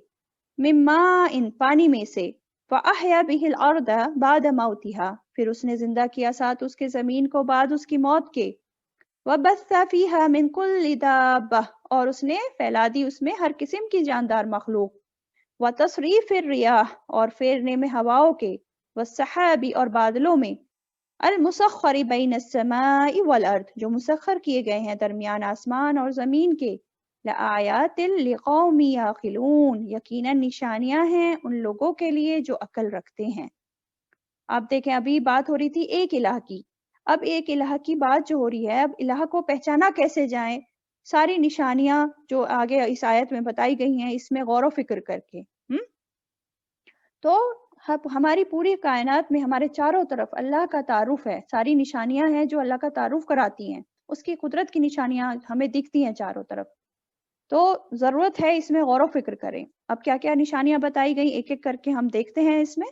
مِن مَاءٍ، پانی میں سے، فَأَحْيَا بِهِ الْأَرْضَ بَعْدَ مَوْتِهَا، پھر اس نے زندہ کیا ساتھ اس کے زمین کو بعد اس کی موت کے، وَبَثَّ فِيهَا مِن كُلِّ دَابَّةٍ، اور اس نے پھیلا دی اس میں ہر قسم کی جاندار مخلوق، وَتَصْرِيفِ الرِّيَاحِ، اور پھیرنے میں ہواؤں کے، وَالسَّحَابِ، اور بادلوں میں، المسخر بین السماء والارض، جو مسخر کیے گئے ہیں درمیان آسمان اور زمین کے، لآیات لقوم یعقلون، یقیناً نشانیاں ہیں ان لوگوں کے لیے جو عقل رکھتے ہیں. اب دیکھیں ابھی بات ہو رہی تھی ایک الہ کی، اب ایک الہ کی بات جو ہو رہی ہے، اب الہ کو پہچانا کیسے جائیں، ساری نشانیاں جو آگے اس آیت میں بتائی گئی ہیں اس میں غور و فکر کر کے. تو ہماری پوری کائنات میں ہمارے چاروں طرف اللہ کا تعارف ہے، ساری نشانیاں ہیں جو اللہ کا تعارف کراتی ہیں، اس کی قدرت کی نشانیاں ہمیں دکھتی ہیں چاروں طرف. تو ضرورت ہے اس میں غور و فکر کریں. اب کیا کیا نشانیاں بتائی گئی ایک ایک کر کے ہم دیکھتے ہیں. اس میں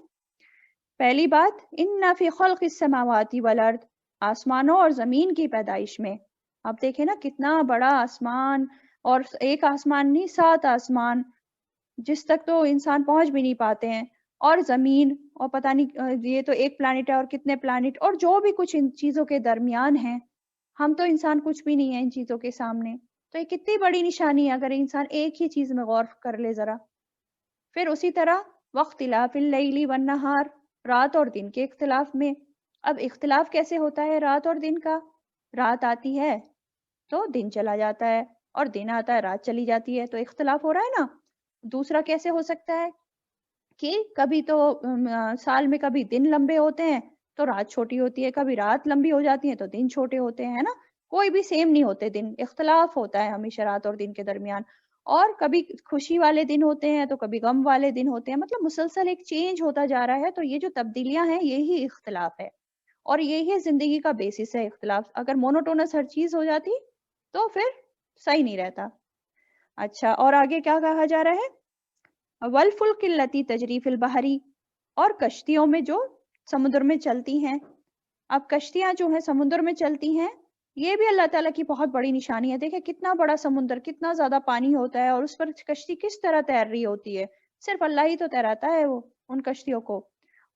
پہلی بات، اِنَّ فِي خَلْقِ السَّمَاوَاتِ وَالْأَرْضِ، آسمانوں اور زمین کی پیدائش میں. اب دیکھیں نا کتنا بڑا آسمان، اور ایک آسمان نہیں 7 آسمان جس تک تو انسان پہنچ بھی نہیں پاتے ہیں، اور زمین، اور پتہ نہیں یہ تو ایک پلانٹ ہے اور کتنے پلانٹ، اور جو بھی کچھ ان چیزوں کے درمیان ہیں، ہم تو انسان کچھ بھی نہیں ہے ان چیزوں کے سامنے. تو یہ کتنی بڑی نشانی ہے اگر انسان ایک ہی چیز میں غور کر لے ذرا. پھر اسی طرح واختلاف اللیل والنہار، رات اور دن کے اختلاف میں. اب اختلاف کیسے ہوتا ہے رات اور دن کا؟ رات آتی ہے تو دن چلا جاتا ہے، اور دن آتا ہے رات چلی جاتی ہے، تو اختلاف ہو رہا ہے نا. دوسرا کیسے ہو سکتا ہے کہ کبھی تو سال میں کبھی دن لمبے ہوتے ہیں تو رات چھوٹی ہوتی ہے، کبھی رات لمبی ہو جاتی ہے تو دن چھوٹے ہوتے ہیں نا. کوئی بھی سیم نہیں ہوتے دن، اختلاف ہوتا ہے ہمیشہ رات اور دن کے درمیان. اور کبھی خوشی والے دن ہوتے ہیں تو کبھی غم والے دن ہوتے ہیں، مطلب مسلسل ایک چینج ہوتا جا رہا ہے. تو یہ جو تبدیلیاں ہیں یہی اختلاف ہے، اور یہی زندگی کا بیسس ہے اختلاف. اگر مونوٹونس ہر چیز ہو جاتی تو پھر صحیح نہیں رہتا. اچھا، اور آگے کیا کہا جا رہا ہے؟ وَالْفُلْكِ الَّتِي تَجْرِي فِي الْبَحْرِ، اور کشتیوں میں جو سمندر میں چلتی ہیں. اب کشتیاں جو ہیں سمندر میں چلتی ہیں، یہ بھی اللہ تعالیٰ کی بہت بڑی نشانی ہے. دیکھیں کتنا بڑا سمندر، کتنا زیادہ پانی ہوتا ہے، اور اس پر کشتی کس طرح تیر رہی ہوتی ہے. صرف اللہ ہی تو تیراتا ہے وہ ان کشتیوں کو.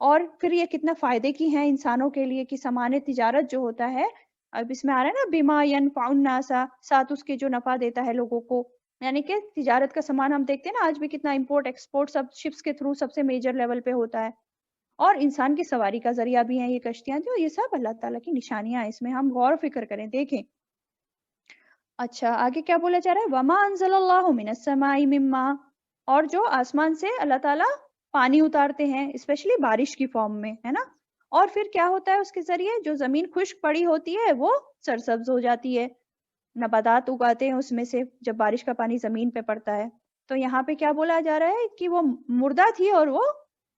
اور پھر یہ کتنا فائدے کی ہیں انسانوں کے لیے کہ سامان تجارت جو ہوتا ہے، اب اس میں آ رہا ہے نا بما ينفع الناس، ساتھ اس کے جو نفع دیتا ہے لوگوں کو. یعنی کہ تجارت کا سامان ہم دیکھتے ہیں نا آج بھی کتنا امپورٹ ایکسپورٹ سب شپس کے تھرو سب سے میجر لیول پہ ہوتا ہے، اور انسان کی سواری کا ذریعہ بھی ہیں یہ کشتیاں. جو یہ سب اللہ تعالیٰ کی نشانیاں ہیں، اس میں ہم غور و فکر کریں دیکھیں. اچھا آگے کیا بولا جا رہا ہے؟ وَمَا أَنزَلَ اللَّهُ مِنَ السَّمَاءِ مِن مَّاءٍ، اور جو آسمان سے اللہ تعالیٰ پانی اتارتے ہیں، اسپیشلی بارش کی فارم میں، ہے نا. اور پھر کیا ہوتا ہے اس کے ذریعے؟ جو زمین خشک پڑی ہوتی ہے وہ سرسبز ہو جاتی ہے، نباتات اگاتے ہیں اس میں سے جب بارش کا پانی زمین پہ پڑتا ہے. تو یہاں پہ کیا بولا جا رہا ہے کہ وہ مردہ تھی اور وہ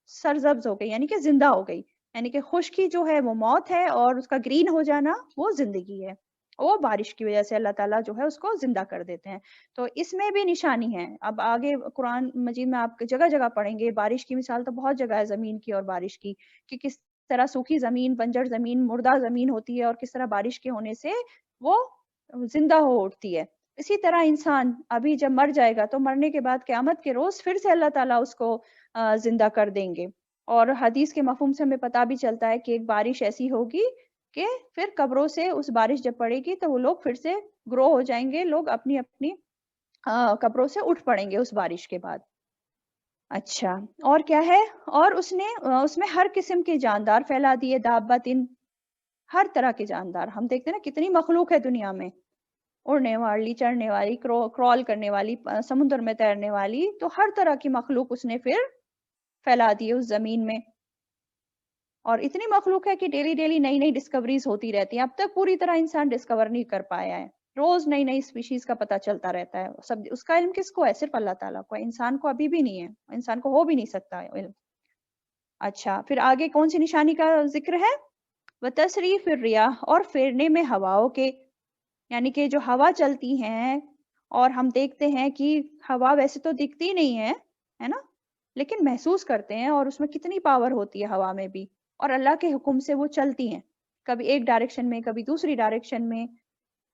سرسبز ہو گئی، یعنی کہ زندہ ہو گئی. یعنی کہ خشکی جو ہے وہ موت ہے، اور اس کا گرین ہو جانا وہ زندگی ہے. وہ بارش کی وجہ سے اللہ تعالیٰ جو ہے اس کو زندہ کر دیتے ہیں. تو اس میں بھی نشانی ہے. اب آگے قرآن مجید میں آپ جگہ جگہ پڑھیں گے، بارش کی مثال تو بہت جگہ ہے زمین کی اور بارش کی، کہ کس طرح سوکھی زمین، بنجر زمین، مردہ زمین ہوتی ہے، اور کس طرح بارش کے ہونے سے وہ زندہ ہو اٹھتی ہے. اسی طرح انسان ابھی جب مر جائے گا تو مرنے کے بعد قیامت کے روز پھر سے اللہ تعالیٰ اس کو زندہ کر دیں گے. اور حدیث کے مفہوم سے ہمیں پتہ بھی چلتا ہے کہ ایک بارش ایسی ہوگی کہ پھر قبروں سے اس بارش جب پڑے گی تو وہ لوگ پھر سے گرو ہو جائیں گے، لوگ اپنی اپنی قبروں سے اٹھ پڑیں گے اس بارش کے بعد. اچھا، اور کیا ہے؟ اور اس میں ہر قسم کے جاندار پھیلا دیے، دابتن، ہر طرح کے جاندار. ہم دیکھتے ہیں نا کتنی مخلوق ہے دنیا میں، اڑنے والی، چڑھنے والی، کرال کرنے والی، سمندر میں تیرنے والی. تو ہر طرح کی مخلوق اس نے پھر پھیلا دی اس زمین میں. اور اتنی مخلوق ہے کہ ڈیلی ڈیلی نئی نئی ڈسکوریز ہوتی رہتی ہیں. اب تک پوری طرح انسان ڈسکور نہیں کر پایا ہے. روز نئی نئی اسپیشیز کا پتہ چلتا رہتا ہے. سب اس کا علم کس کو ہے؟ صرف اللہ تعالیٰ کو. انسان کو ابھی بھی نہیں ہے, انسان کو ہو بھی نہیں سکتا علم. اچھا پھر آگے کون سی نشانی کا ذکر ہے؟ وتصریف الریاح, اور پھیرنے میں ہواؤں کے, یعنی کہ جو ہوا چلتی ہیں اور ہم دیکھتے ہیں کہ ہوا ویسے تو دکھتی نہیں ہے نا, لیکن محسوس کرتے ہیں, اور اس میں کتنی پاور ہوتی ہے ہوا میں بھی, اور اللہ کے حکم سے وہ چلتی ہیں, کبھی ایک ڈائریکشن میں کبھی دوسری ڈائریکشن میں,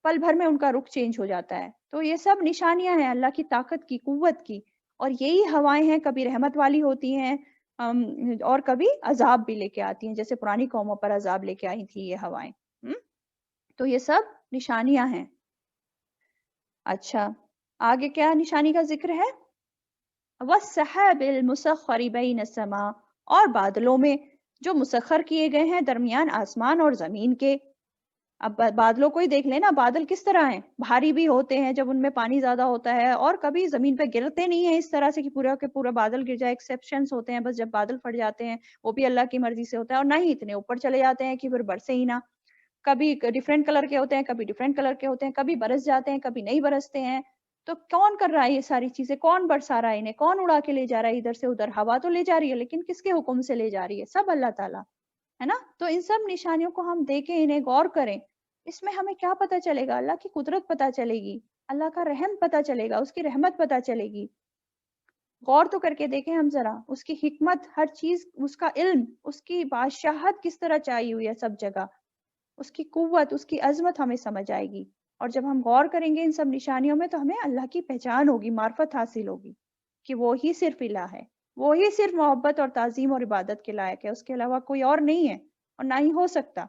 پل بھر میں ان کا رخ چینج ہو جاتا ہے. تو یہ سب نشانیاں ہیں اللہ کی طاقت کی, قوت کی. اور یہی ہوائیں ہیں, کبھی رحمت والی ہوتی ہیں اور کبھی عذاب بھی لے کے آتی ہیں, جیسے پرانی قوموں پر عذاب لے کے آئی تھی یہ ہوائیں. تو یہ سب نشانیاں ہیں. اچھا آگے کیا نشانی کا ذکر ہے؟ وَالسَّحَابِ الْمُسَخَّرِ بَيْنَ السَّمَاءِ, اور بادلوں میں جو مسخر کیے گئے ہیں درمیان آسمان اور زمین کے. اب بادلوں کو ہی دیکھ لینا, بادل کس طرح ہیں, بھاری بھی ہوتے ہیں جب ان میں پانی زیادہ ہوتا ہے, اور کبھی زمین پہ گرتے نہیں ہیں اس طرح سے کہ پورا کے پورا بادل گر جائے. ایکسیپشنز ہوتے ہیں بس, جب بادل پھٹ جاتے ہیں وہ بھی اللہ کی مرضی سے ہوتا ہے, اور نہ ہی اتنے اوپر چلے جاتے ہیں کہ پھر برسے ہی نہ. کبھی ڈیفرنٹ کلر کے ہوتے ہیں, کبھی ڈیفرنٹ کلر کے ہوتے ہیں, کبھی برس جاتے ہیں کبھی نہیں برستے ہیں. تو کون کر رہا ہے یہ ساری چیزیں؟ کون برسا رہا ہے انہیں؟ کون اڑا کے لے جا رہا ہے ادھر سے ادھر؟ ہوا تو لے جا رہی ہے, لیکن کس کے حکم سے لے جا رہی ہے؟ سب اللہ تعالیٰ ہے نا. تو ان سب نشانیوں کو ہم دیکھیں, انہیں غور کریں. اس میں ہمیں کیا پتا چلے گا؟ اللہ کی قدرت پتا چلے گی, اللہ کا رحم پتا چلے گا, اس کی رحمت پتا چلے گی. غور تو کر کے دیکھیں ہم ذرا, اس کی حکمت, ہر چیز, اس کا علم, اس کی بادشاہت کس طرح چائی ہوئی ہے سب جگہ, اس کی قوت, اس کی عظمت ہمیں سمجھ آئے گی. اور جب ہم غور کریں گے ان سب نشانیوں میں تو ہمیں اللہ کی پہچان ہوگی, معرفت حاصل ہوگی کہ وہی صرف الہ ہے, وہی صرف محبت اور تعظیم اور عبادت کے لائق ہے, اس کے علاوہ کوئی اور نہیں ہے اور نہ ہی ہو سکتا.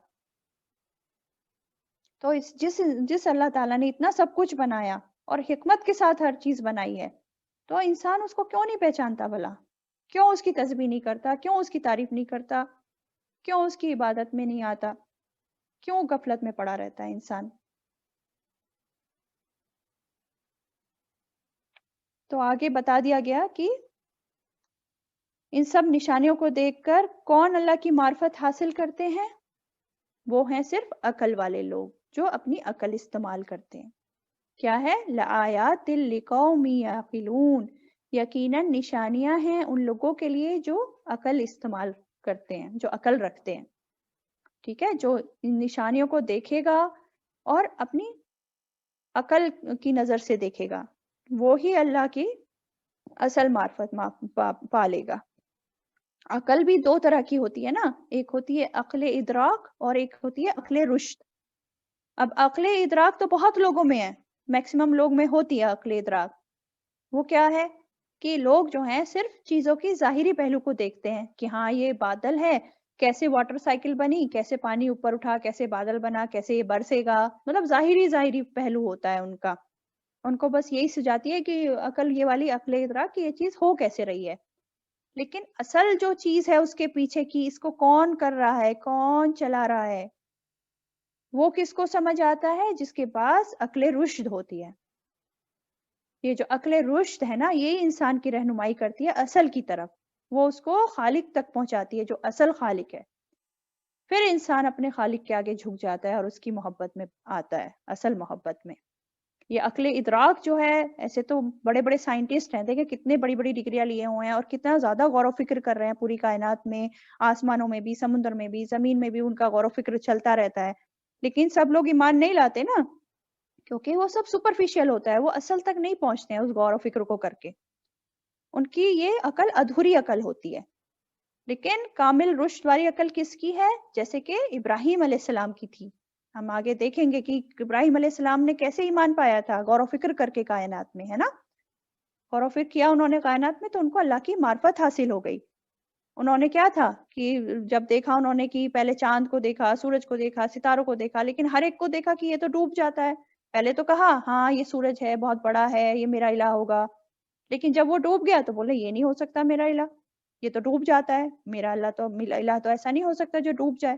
تو جس اللہ تعالیٰ نے اتنا سب کچھ بنایا اور حکمت کے ساتھ ہر چیز بنائی ہے, تو انسان اس کو کیوں نہیں پہچانتا بھلا؟ کیوں اس کی تسبیح نہیں کرتا؟ کیوں اس کی تعریف نہیں کرتا؟ کیوں اس کی عبادت میں نہیں آتا؟ کیوں غفلت میں پڑا رہتا ہے انسان؟ تو آگے بتا دیا گیا کہ ان سب نشانیوں کو دیکھ کر کون اللہ کی معرفت حاصل کرتے ہیں؟ وہ ہیں صرف عقل والے لوگ جو اپنی عقل استعمال کرتے ہیں. کیا ہے؟ لآیات لقوم یعقلون, یقیناً نشانیاں ہیں ان لوگوں کے لیے جو عقل استعمال کرتے ہیں, جو عقل رکھتے ہیں. ٹھیک ہے, جو ان نشانیوں کو دیکھے گا اور اپنی عقل کی نظر سے دیکھے گا, وہی اللہ کی اصل معرفت پالے گا. عقل بھی دو طرح کی ہوتی ہے نا, ایک ہوتی ہے عقل ادراک اور ایک ہوتی ہے عقل رشد. اب عقل ادراک تو بہت لوگوں میں ہے, میکسیمم لوگ میں ہوتی ہے عقل ادراک. وہ کیا ہے کہ لوگ جو ہیں صرف چیزوں کی ظاہری پہلو کو دیکھتے ہیں کہ ہاں یہ بادل ہے, کیسے واٹر سائیکل بنی, کیسے پانی اوپر اٹھا, کیسے بادل بنا, کیسے یہ برسے گا, مطلب ظاہری پہلو ہوتا ہے ان کا. ان کو بس یہی سجاتی ہے کہ عقل, یہ والی عقل ادراک کہ یہ چیز ہو کیسے رہی ہے. لیکن اصل جو چیز ہے اس کے پیچھے کی, اس کو کون کر رہا ہے, کون چلا رہا ہے, وہ کس کو سمجھ آتا ہے؟ جس کے پاس عقل رشد ہوتی ہے. یہ جو عقل رشد ہے نا, یہ انسان کی رہنمائی کرتی ہے اصل کی طرف, وہ اس کو خالق تک پہنچاتی ہے جو اصل خالق ہے. پھر انسان اپنے خالق کے آگے جھک جاتا ہے اور اس کی محبت میں آتا ہے, اصل محبت میں. یہ عقل ادراک جو ہے, ایسے تو بڑے بڑے سائنٹسٹ ہیں, دیکھیں کتنے بڑی بڑی ڈگریاں لیے ہوئے ہیں اور کتنا زیادہ غور و فکر کر رہے ہیں پوری کائنات میں, آسمانوں میں بھی, سمندر میں بھی, زمین میں بھی ان کا غور و فکر چلتا رہتا ہے. لیکن سب لوگ ایمان نہیں لاتے نا, کیونکہ وہ سب سپرفیشل ہوتا ہے, وہ اصل تک نہیں پہنچتے ہیں اس غور و فکر کو کر کے. ان کی یہ عقل ادھوری عقل ہوتی ہے. لیکن کامل رشد والی عقل کس کی ہے؟ جیسے کہ ابراہیم علیہ السلام کی تھی. ہم آگے دیکھیں گے کہ ابراہیم علیہ السلام نے کیسے ایمان پایا تھا, غور و فکر کر کے کائنات میں, ہے نا. غور و فکر کیا انہوں نے کائنات میں, تو ان کو اللہ کی معرفت حاصل ہو گئی. انہوں نے کیا تھا کہ جب دیکھا انہوں نے کہ پہلے چاند کو دیکھا, سورج کو دیکھا, ستاروں کو دیکھا, لیکن ہر ایک کو دیکھا کہ یہ تو ڈوب جاتا ہے. پہلے تو کہا ہاں یہ سورج ہے, بہت بڑا ہے, یہ میرا الہ ہوگا. لیکن جب وہ ڈوب گیا تو بولے یہ نہیں ہو سکتا میرا الہ, یہ تو ڈوب جاتا ہے, میرا الہ تو ایسا نہیں ہو سکتا جو ڈوب جائے.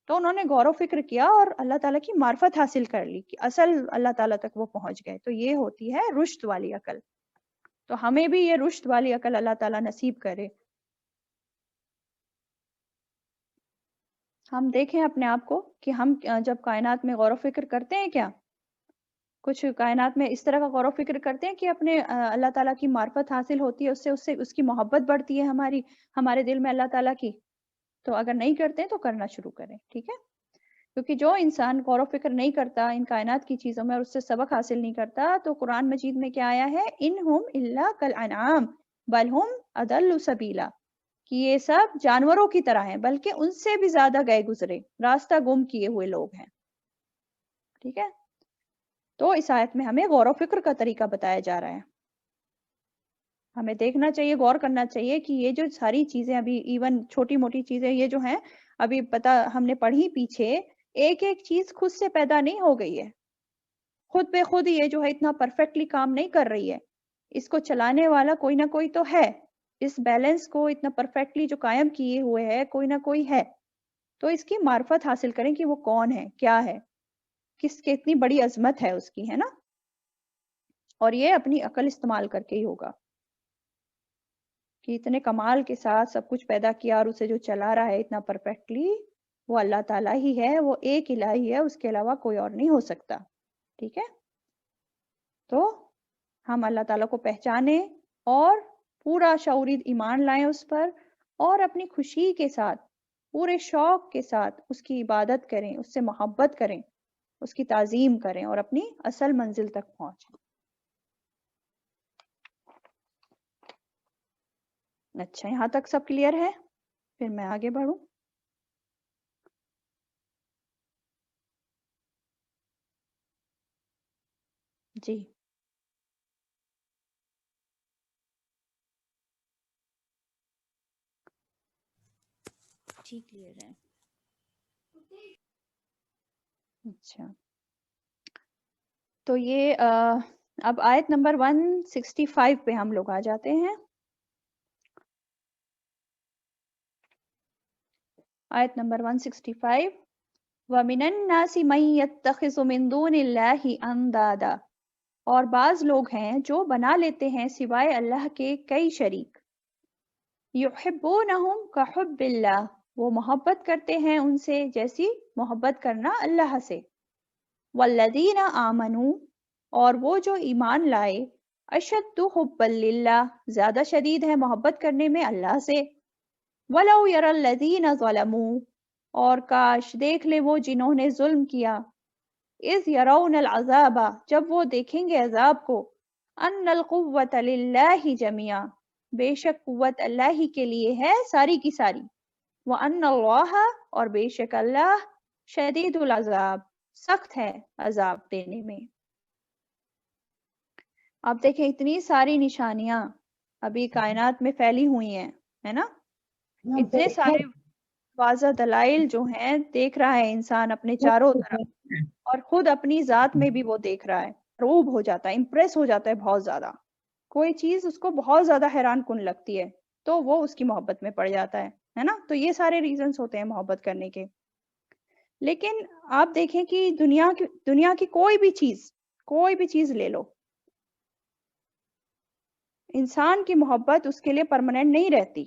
تو انہوں نے غور و فکر کیا اور اللہ تعالیٰ کی معرفت حاصل کر لی کہ اصل اللہ تعالیٰ تک وہ پہنچ گئے. تو یہ ہوتی ہے رشد والی عقل. تو ہمیں بھی یہ رشد والی عقل اللہ تعالیٰ نصیب کرے. ہم دیکھیں اپنے آپ کو کہ ہم جب کائنات میں غور و فکر کرتے ہیں کیا, کچھ کائنات میں اس طرح کا غور و فکر کرتے ہیں کہ اپنے اللہ تعالیٰ کی معرفت حاصل ہوتی ہے، اس سے اس کی محبت بڑھتی ہے ہمارے دل میں اللہ تعالیٰ کی؟ تو اگر نہیں کرتے ہیں تو کرنا شروع کریں، ٹھیک ہے؟ کیونکہ جو انسان غور و فکر نہیں کرتا ان کائنات کی چیزوں میں اور اس سے سبق حاصل نہیں کرتا، تو قرآن مجید میں کیا آیا ہے؟ انہم الا کالانعام بل ہم اضل سبیلا، کہ یہ سب جانوروں کی طرح ہیں بلکہ ان سے بھی زیادہ گئے گزرے، راستہ گم کیے ہوئے لوگ ہیں، ٹھیک ہے؟ تو اس آیت میں ہمیں غور و فکر کا طریقہ بتایا جا رہا ہے. ہمیں دیکھنا چاہیے، غور کرنا چاہیے کہ یہ جو ساری چیزیں ابھی ایون چھوٹی موٹی چیزیں یہ جو ہیں ابھی پتہ ہم نے پڑھی پیچھے، ایک ایک چیز خود سے پیدا نہیں ہو گئی ہے، خود بے خود یہ جو ہے اتنا پرفیکٹلی کام نہیں کر رہی ہے، اس کو چلانے والا کوئی نہ کوئی تو ہے، اس بیلنس کو اتنا پرفیکٹلی جو قائم کیے ہوئے ہے کوئی نہ کوئی ہے. تو اس کی معرفت حاصل کریں کہ وہ کون ہے، کیا ہے، کس کے اتنی بڑی عظمت ہے اس کی، ہے نا؟ اور یہ اپنی عقل استعمال کر کے ہی ہوگا کہ اتنے کمال کے ساتھ سب کچھ پیدا کیا اور اسے جو چلا رہا ہے اتنا پرفیکٹلی، وہ اللہ تعالیٰ ہی ہے، وہ ایک الہی ہے، اس کے علاوہ کوئی اور نہیں ہو سکتا، ٹھیک ہے؟ تو ہم اللہ تعالیٰ کو پہچانیں اور پورا شعوری ایمان لائیں اس پر، اور اپنی خوشی کے ساتھ پورے شوق کے ساتھ اس کی عبادت کریں، اس سے محبت کریں، اس کی تعظیم کریں اور اپنی اصل منزل تک پہنچیں. اچھا، یہاں تک سب کلیئر ہے؟ پھر میں آگے بڑھوں. جی ٹھیک کلیئر ہے. اچھا، تو یہ اب آیت نمبر 165 پہ ہم لوگ آ جاتے ہیں. آیت نمبر 165، وَمِنَ النَّاسِ مَن يَتَّخِذُ مِن دُونِ اللَّهِ أَندَادًا، اور بعض لوگ ہیں جو بنا لیتے ہیں سوائے اللہ کے کئی شریک. يُحِبُّونَهُمْ كَحُبِّ اللَّهِ، وہ محبت کرتے ہیں ان سے جیسی محبت کرنا اللہ سے. وَالَّذِينَ آمَنُوا، اور وہ جو ایمان لائے، أَشَدُّ حُبًّا لِلَّهِ، زیادہ شدید ہے محبت کرنے میں اللہ سے. وَلَوْ يَرَى الَّذِينَ ظَلَمُوا، اور کاش دیکھ لے وہ جنہوں نے ظلم کیا، اِذْ يَرَوْنَ الْعَذَابَ، جب وہ دیکھیں گے عذاب کو، أَنَّ الْقُوَّةَ لِلَّهِ جَمِيعًا، بے شک قوت اللہ ہی کے لیے ہے ساری کی ساری. وَأَنَّ اللَّهَ، اور بے شک اللہ، شدید العذاب، سخت ہے عذاب دینے میں. آپ دیکھیں اتنی ساری نشانیاں ابھی کائنات میں پھیلی ہوئی ہیں، ہے نا؟ اتنے سارے واضح دلائل جو ہیں دیکھ رہا ہے انسان اپنے چاروں طرف، اور خود اپنی ذات میں بھی وہ دیکھ رہا ہے، روب ہو جاتا ہے، امپریس ہو جاتا ہے بہت زیادہ. کوئی چیز اس کو بہت زیادہ حیران کن لگتی ہے تو وہ اس کی محبت میں پڑ جاتا ہے نا؟ تو یہ سارے ریزنز ہوتے ہیں محبت کرنے کے. لیکن آپ دیکھیں کہ دنیا کی کوئی بھی چیز لے لو، انسان کی محبت اس کے لیے پرماننٹ نہیں رہتی.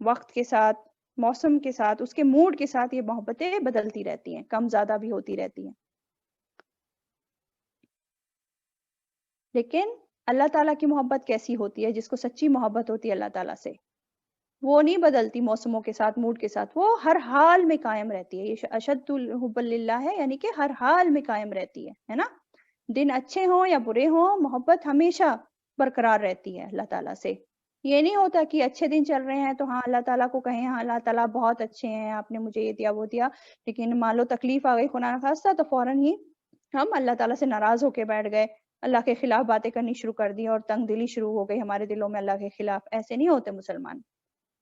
وقت کے ساتھ، موسم کے ساتھ، اس کے موڈ کے ساتھ یہ محبتیں بدلتی رہتی ہیں، کم زیادہ بھی ہوتی رہتی ہیں. لیکن اللہ تعالیٰ کی محبت کیسی ہوتی ہے؟ جس کو سچی محبت ہوتی ہے اللہ تعالیٰ سے، وہ نہیں بدلتی موسموں کے ساتھ، موڈ کے ساتھ، وہ ہر حال میں قائم رہتی ہے. یہ اشد الحب للہ ہے، یعنی کہ ہر حال میں قائم رہتی ہے نا؟ دن اچھے ہوں یا برے ہوں، محبت ہمیشہ برقرار رہتی ہے اللہ تعالیٰ سے. یہ نہیں ہوتا کہ اچھے دن چل رہے ہیں تو ہاں اللہ تعالیٰ کو کہیں ہاں اللہ تعالیٰ بہت اچھے ہیں، آپ نے مجھے یہ دیا وہ دیا، لیکن مان لو تکلیف آ گئی خدا نخواستہ تو فوراً ہی ہم اللہ تعالیٰ سے ناراض ہو کے بیٹھ گئے، اللہ کے خلاف باتیں کرنی شروع کر دی اور تنگ دلی شروع ہو گئی ہمارے دلوں میں اللہ کے خلاف. ایسے نہیں ہوتے مسلمان،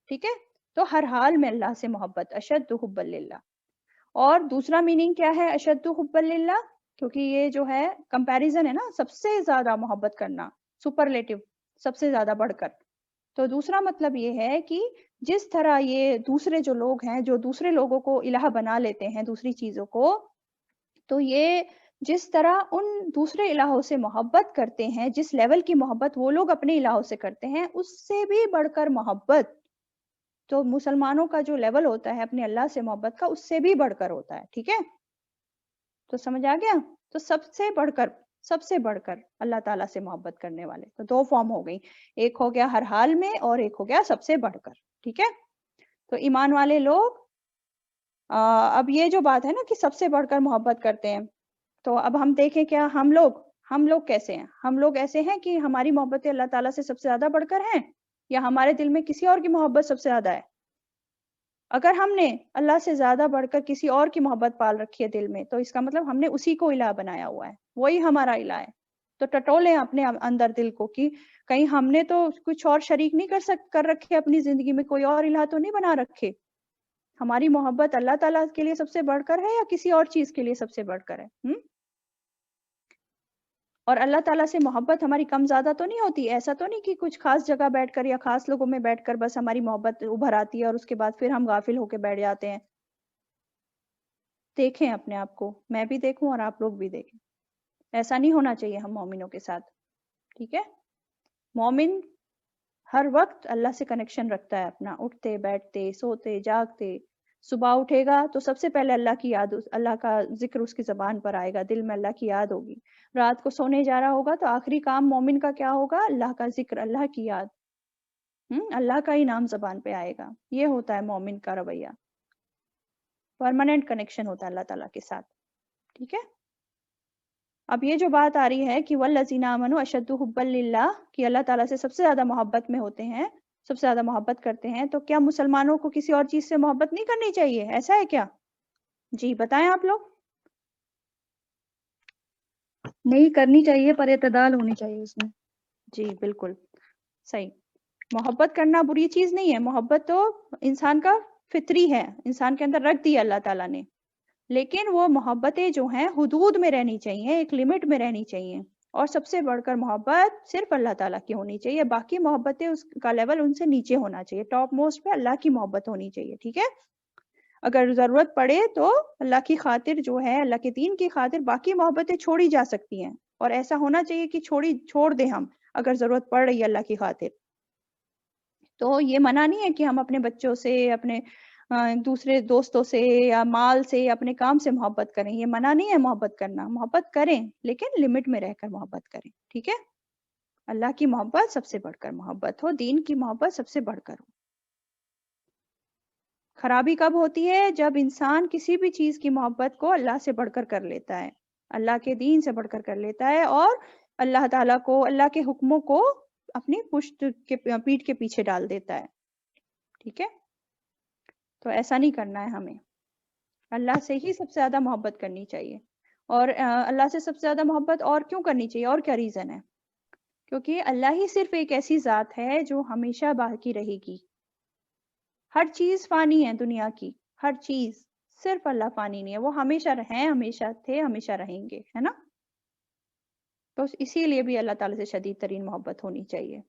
ٹھیک ہے؟ تو ہر حال میں اللہ سے محبت، اشد حب للہ. اور دوسرا میننگ کیا ہے اشد حب للہ؟ کیونکہ یہ جو ہے کمپیریزن ہے نا، سب سے زیادہ محبت کرنا، سپرلیٹو، سب سے زیادہ بڑھ کر. تو دوسرا مطلب یہ ہے کہ جس طرح یہ دوسرے جو لوگ ہیں جو دوسرے لوگوں کو الہ بنا لیتے ہیں دوسری چیزوں کو، تو یہ جس طرح ان دوسرے الہوں سے محبت کرتے ہیں، جس لیول کی محبت وہ لوگ اپنے الہوں سے کرتے ہیں، اس سے بھی بڑھ کر محبت تو مسلمانوں کا جو لیول ہوتا ہے اپنے اللہ سے محبت کا، اس سے بھی بڑھ کر ہوتا ہے. ٹھیک ہے؟ تو سمجھ آ گیا؟ تو سب سے بڑھ کر سب سے بڑھ کر اللہ تعالیٰ سے محبت کرنے والے. تو 2 فارم ہو گئی, ایک ہو گیا ہر حال میں اور ایک ہو گیا سب سے بڑھ کر. ٹھیک ہے, تو ایمان والے لوگ اب یہ جو بات ہے نا کہ سب سے بڑھ کر محبت کرتے ہیں, تو اب ہم دیکھیں کیا ہم لوگ کیسے ہیں. ہم لوگ ایسے ہیں کہ ہماری محبتیں اللہ تعالیٰ سے سب سے زیادہ بڑھ کر ہیں, یا ہمارے دل میں کسی اور کی محبت سب سے زیادہ ہے. اگر ہم نے اللہ سے زیادہ بڑھ کر کسی اور کی محبت پال رکھی ہے دل میں, تو اس کا مطلب ہم نے اسی کو الہ بنایا ہوا ہے, وہی ہمارا الہ ہے. تو ٹٹولیں اپنے اندر دل کو کہ کہیں ہم نے تو کچھ اور شریک نہیں کر رکھے اپنی زندگی میں, کوئی اور الہ تو نہیں بنا رکھے. ہماری محبت اللہ تعالیٰ کے لیے سب سے بڑھ کر ہے یا کسی اور چیز کے لیے سب سے بڑھ کر ہے؟ اور اللہ تعالیٰ سے محبت ہماری کم زیادہ تو نہیں ہوتی. ایسا تو نہیں کہ کچھ خاص جگہ بیٹھ کر یا خاص لوگوں میں بیٹھ کر بس ہماری محبت ابھر آتی ہے اور اس کے بعد پھر ہم غافل ہو کے بیٹھ جاتے ہیں. دیکھیں اپنے آپ کو, میں بھی دیکھوں اور آپ لوگ بھی دیکھیں. ایسا نہیں ہونا چاہیے ہم مومنوں کے ساتھ. ٹھیک ہے, مومن ہر وقت اللہ سے کنیکشن رکھتا ہے اپنا, اٹھتے بیٹھتے سوتے جاگتے. صبح اٹھے گا تو سب سے پہلے اللہ کی یاد, اللہ کا ذکر اس کی زبان پر آئے گا, دل میں اللہ کی یاد ہوگی. رات کو سونے جا رہا ہوگا تو آخری کام مومن کا کیا ہوگا؟ اللہ کا ذکر, اللہ کی یاد, اللہ کا ہی نام زبان پہ آئے گا. یہ ہوتا ہے مومن کا رویہ, پرماننٹ کنیکشن ہوتا ہے اللہ تعالیٰ کے ساتھ. ٹھیک ہے, اب یہ جو بات آ رہی ہے کہ والذین آمنوا اشد حبا للہ, کہ اللہ تعالیٰ سے سب سے زیادہ محبت میں ہوتے ہیں, سب سے زیادہ محبت کرتے ہیں, تو کیا مسلمانوں کو کسی اور چیز سے محبت نہیں کرنی چاہیے؟ ایسا ہے کیا؟ جی بتائیں آپ لوگ. نہیں کرنی چاہیے, پر اعتدال ہونی چاہیے اس میں. جی بالکل صحیح. محبت کرنا بری چیز نہیں ہے, محبت تو انسان کا فطری ہے, انسان کے اندر رکھ دی ہے اللہ تعالیٰ نے. لیکن وہ محبتیں جو ہیں حدود میں رہنی چاہیے, ایک لمٹ میں رہنی چاہیے. اور سب سے بڑھ کر محبت صرف اللہ تعالیٰ کی ہونی چاہیے, باقی محبتیں اس کا لیول ان سے نیچے ہونا چاہیے. ٹاپ موسٹ پہ اللہ کی محبت ہونی چاہیے. ٹھیک ہے, اگر ضرورت پڑے تو اللہ کی خاطر جو ہے, اللہ کے دین کی خاطر باقی محبتیں چھوڑی جا سکتی ہیں, اور ایسا ہونا چاہیے کہ چھوڑ دیں ہم اگر ضرورت پڑ رہی ہے اللہ کی خاطر. تو یہ منع نہیں ہے کہ ہم اپنے بچوں سے, اپنے دوسرے دوستوں سے, یا مال سے, اپنے کام سے محبت کریں. یہ منع نہیں ہے محبت کرنا, محبت کریں لیکن لمٹ میں رہ کر محبت کریں. ٹھیک ہے, اللہ کی محبت سب سے بڑھ کر محبت ہو, دین کی محبت سب سے بڑھ کر ہو. خرابی کب ہوتی ہے؟ جب انسان کسی بھی چیز کی محبت کو اللہ سے بڑھ کر لیتا ہے, اللہ کے دین سے بڑھ کر لیتا ہے, اور اللہ تعالیٰ کو, اللہ کے حکموں کو اپنی پیٹھ کے پیچھے ڈال دیتا ہے. ٹھیک ہے, تو ایسا نہیں کرنا ہے ہمیں. اللہ سے ہی سب سے زیادہ محبت کرنی چاہیے. اور اللہ سے سب سے زیادہ محبت اور کیوں کرنی چاہیے, اور کیا ریزن ہے؟ کیونکہ اللہ ہی صرف ایک ایسی ذات ہے جو ہمیشہ باقی رہے گی. ہر چیز فانی ہے دنیا کی, ہر چیز, صرف اللہ فانی نہیں ہے, وہ ہمیشہ رہیں, ہمیشہ تھے, ہمیشہ رہیں گے, ہے نا. تو اسی لیے بھی اللہ تعالیٰ سے شدید ترین محبت ہونی چاہیے.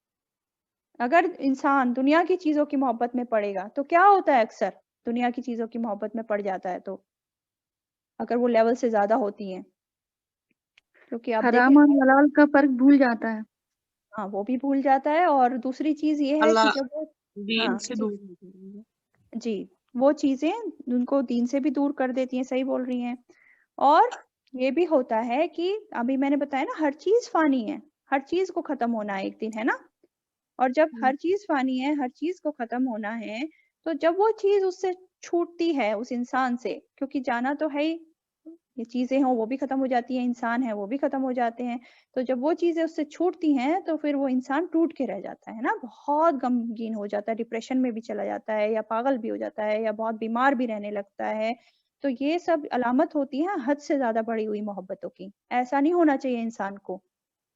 اگر انسان دنیا کی چیزوں کی محبت میں پڑے گا تو کیا ہوتا ہے؟ اکثر دنیا کی چیزوں کی محبت میں پڑ جاتا ہے, تو اگر وہ لیول سے زیادہ ہوتی ہیں, کیونکہ آپ حرام اور دیکھیں حلال کا فرق بھول جاتا ہے. ہاں وہ بھی بھول جاتا ہے. اور دوسری چیز یہ ہے کہ جب وہ دین سے دور ہو جائیں گے. جی وہ چیزیں ان کو دین سے بھی دور کر دیتی ہیں. صحیح بول رہی ہیں. اور یہ بھی ہوتا ہے کہ ابھی میں نے بتایا نا, ہر چیز فانی ہے, ہر چیز کو ختم ہونا ہے ایک دن, ہے نا. اور جب ہر چیز فانی ہے, ہر چیز کو ختم ہونا ہے, تو جب وہ چیز اس سے چھوٹتی ہے, اس انسان سے, کیونکہ جانا تو ہے ہی, یہ چیزیں ہوں وہ بھی ختم ہو جاتی ہیں, انسان ہے وہ بھی ختم ہو جاتے ہیں. تو جب وہ چیزیں اس سے چھوٹتی ہیں تو پھر وہ انسان ٹوٹ کے رہ جاتا ہے نا, بہت غمگین ہو جاتا ہے, ڈپریشن میں بھی چلا جاتا ہے, یا پاگل بھی ہو جاتا ہے, یا بہت بیمار بھی رہنے لگتا ہے. تو یہ سب علامت ہوتی ہے حد سے زیادہ بڑھی ہوئی محبتوں کی. ایسا نہیں ہونا چاہیے انسان کو,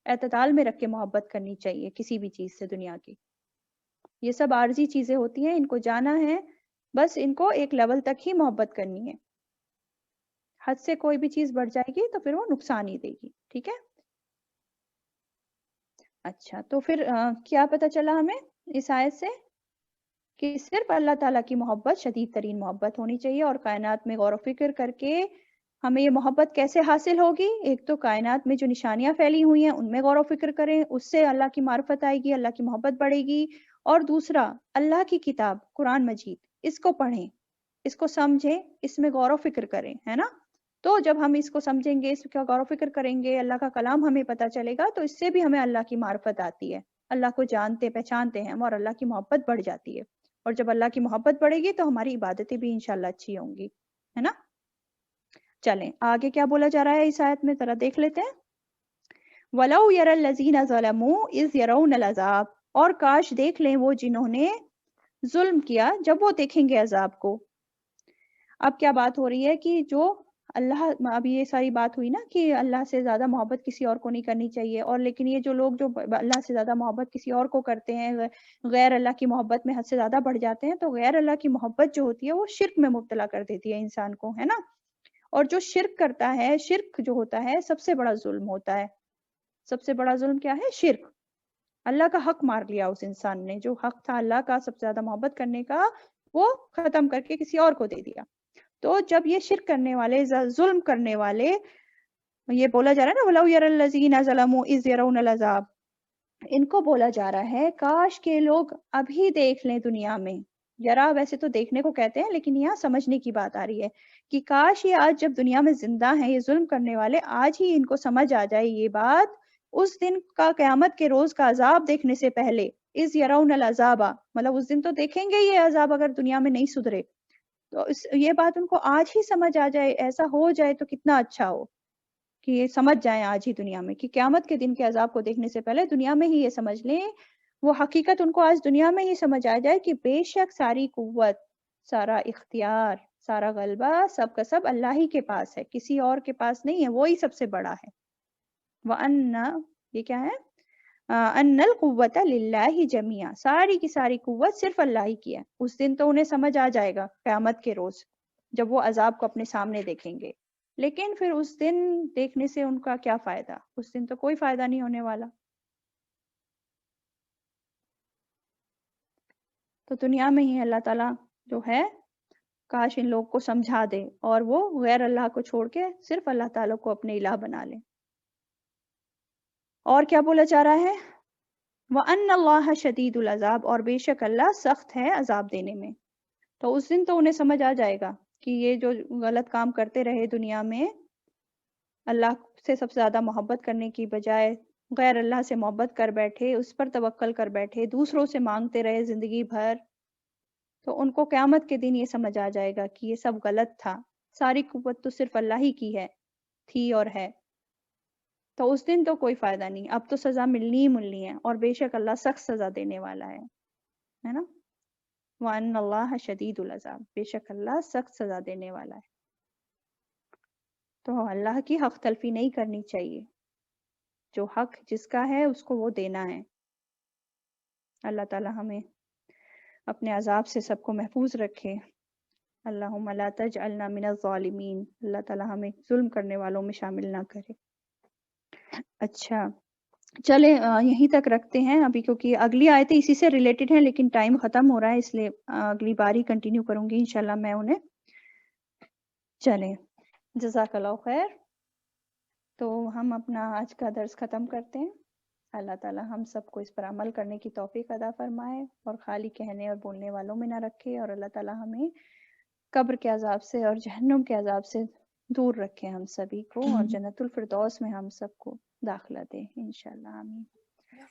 اعتدال میں رکھ کے محبت کرنی چاہیے کسی بھی چیز سے دنیا کی. یہ سب عارضی چیزیں ہوتی ہیں, ان کو جانا ہے, بس ان کو ایک لیول تک ہی محبت کرنی ہے. حد سے کوئی بھی چیز بڑھ جائے گی تو پھر وہ نقصان ہی دے گی. ٹھیک ہے, اچھا تو پھر کیا پتہ چلا ہمیں اس آیت سے؟ کہ صرف اللہ تعالیٰ کی محبت شدید ترین محبت ہونی چاہیے. اور کائنات میں غور و فکر کر کے ہمیں یہ محبت کیسے حاصل ہوگی؟ ایک تو کائنات میں جو نشانیاں پھیلی ہوئی ہیں ان میں غور و فکر کریں, اس سے اللہ کی معرفت آئے گی, اللہ کی محبت بڑھے گی. اور دوسرا, اللہ کی کتاب قرآن مجید, اس کو پڑھیں, اس کو سمجھیں, اس میں غور و فکر کریں, ہے نا. تو جب ہم اس کو سمجھیں گے، اس کا غور و فکر کریں گے، اللہ کا کلام ہمیں پتہ چلے گا، تو اس سے بھی ہمیں اللہ کی معرفت آتی ہے، اللہ کو جانتے پہچانتے ہیں ہم، اور اللہ کی محبت بڑھ جاتی ہے، اور جب اللہ کی محبت بڑھے گی تو ہماری عبادتیں بھی انشاءاللہ اچھی ہوں گی، ہے نا؟ چلیں آگے کیا بولا جا رہا ہے اس آیت میں، ذرا دیکھ لیتے ہیں. وَلَوْ يَرَى الَّذِينَ ظَلَمُوا إِذْ يَرَوْنَ الْعَذَابَ، اور کاش دیکھ لیں وہ جنہوں نے ظلم کیا جب وہ دیکھیں گے عذاب کو. اب کیا بات ہو رہی ہے کہ جو اللہ، اب یہ ساری بات ہوئی نا کہ اللہ سے زیادہ محبت کسی اور کو نہیں کرنی چاہیے، اور لیکن یہ جو لوگ جو اللہ سے زیادہ محبت کسی اور کو کرتے ہیں، غیر اللہ کی محبت میں حد سے زیادہ بڑھ جاتے ہیں، تو غیر اللہ کی محبت جو ہوتی ہے وہ شرک میں مبتلا کر دیتی ہے انسان کو، ہے نا؟ اور جو شرک کرتا ہے، شرک جو ہوتا ہے سب سے بڑا ظلم ہوتا ہے. سب سے بڑا ظلم کیا ہے؟ شرک. اللہ کا حق مار لیا اس انسان نے، جو حق تھا اللہ کا سب سے زیادہ محبت کرنے کا، وہ ختم کر کے کسی اور کو دے دیا. تو جب یہ شرک کرنے والے، ظلم کرنے والے، یہ بولا جا رہا ہے نا وَلَوْ يَرَى الَّذِينَ ظَلَمُوا إِذْ يَرَوْنَ الْعَذَابَ، ان کو بولا جا رہا ہے کاش کے لوگ ابھی دیکھ لیں دنیا میں. یرا ویسے تو دیکھنے کو کہتے ہیں، لیکن یہاں سمجھنے کی بات آ رہی ہے کہ کاش یہ آج جب دنیا میں زندہ ہیں یہ ظلم کرنے والے، آج ہی ان کو سمجھ آ جائے یہ بات، اس دن کا، قیامت کے روز کا عذاب دیکھنے سے پہلے. اِذْ يَرَوْنَ الْعَذَابَ، مطلب اس دن تو دیکھیں گے یہ عذاب اگر دنیا میں نہیں سدھرے، تو یہ بات ان کو آج ہی سمجھ آ جائے، ایسا ہو جائے تو کتنا اچھا ہو کہ یہ سمجھ جائیں آج ہی دنیا میں، کہ قیامت کے دن کے عذاب کو دیکھنے سے پہلے دنیا میں ہی یہ سمجھ لیں، وہ حقیقت ان کو آج دنیا میں ہی سمجھ آ جائے کہ بے شک ساری قوت، سارا اختیار، سارا غلبہ سب کا سب اللہ ہی کے پاس ہے، کسی اور کے پاس نہیں ہے، وہی سب سے بڑا ہے. وَأَنَّ، یہ کیا ہے؟ ان القوت للہ جميعا، ساری کی ساری قوت صرف اللہ ہی کی ہے. اس دن تو انہیں سمجھ آ جائے گا قیامت کے روز جب وہ عذاب کو اپنے سامنے دیکھیں گے، لیکن پھر اس دن دیکھنے سے ان کا کیا فائدہ؟ اس دن تو کوئی فائدہ نہیں ہونے والا. تو دنیا میں ہی اللہ تعالیٰ جو ہے کاش ان لوگ کو سمجھا دے اور وہ غیر اللہ کو چھوڑ کے صرف اللہ تعالیٰ کو اپنے الہ بنا لیں. اور کیا بولا جا رہا ہے؟ وَأَنَّ اللَّهَ شَدِيدُ الْعَذَابِ، اور بے شک اللہ سخت ہے عذاب دینے میں. تو اس دن تو انہیں سمجھ آ جائے گا کہ یہ جو غلط کام کرتے رہے دنیا میں، اللہ سے سب سے زیادہ محبت کرنے کی بجائے غیر اللہ سے محبت کر بیٹھے، اس پر توکل کر بیٹھے، دوسروں سے مانگتے رہے زندگی بھر، تو ان کو قیامت کے دن یہ سمجھ آ جائے گا کہ یہ سب غلط تھا، ساری قوت تو صرف اللہ ہی کی ہے، تھی اور ہے. تو اس دن تو کوئی فائدہ نہیں، اب تو سزا ملنی ہی ملنی ہے، اور بے شک اللہ سخت سزا دینے والا ہے نا؟ وَأَنَّ اللَّهَ شَدِيدُ الْعَذَابِ، بے شک اللہ سخت سزا دینے والا ہے. تو اللہ کی حق تلفی نہیں کرنی چاہیے، جو حق جس کا ہے اس کو وہ دینا ہے. اللہ تعالی ہمیں اپنے عذاب سے سب کو محفوظ رکھے. اللہم لا تجعلنا من الظالمین، اللہ تعالی ہمیں ظلم کرنے والوں میں شامل نہ کرے. اچھا چلیں یہیں تک رکھتے ہیں ابھی، کیونکہ اگلی آیتیں اسی سے ریلیٹڈ ہیں، لیکن ٹائم ختم ہو رہا ہے، اس لیے اگلی بار ہی کنٹینیو کروں گی انشاءاللہ میں انہیں. چلیں جزاک اللہ خیر. تو ہم اپنا آج کا درس ختم کرتے ہیں. اللہ تعالی ہم سب کو اس پر عمل کرنے کی توفیق عطا فرمائے اور خالی کہنے اور بولنے والوں میں نہ رکھے، اور اللہ تعالی ہمیں قبر کے عذاب سے اور جہنم کے عذاب سے دور رکھے ہم سبھی کو، اور جنت الفردوس میں ہم سب کو داخلہ دے انشاءاللہ. آمین.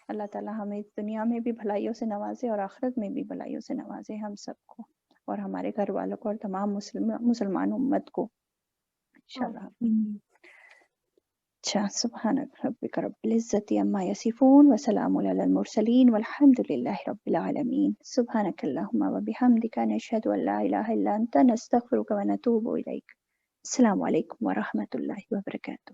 اللہ تعالی ہمیں اس دنیا میں بھی بھلائیوں سے نوازے اور آخرت میں بھی بھلائیوں سے نوازے ہم سب کو، اور ہمارے گھر والوں کو، اور تمام مسلمان امت کو انشاءاللہ. اچھا، سبحانک ربک رب العزت عما یصفون وسلام علی المرسلین والحمد للہ رب العالمین. سبحانک اللہم وبحمدک نشہد ان لا الہ الا انت نستغفرک ونتوب الیک. السلام علیکم ورحمۃ اللہ وبرکاتہ.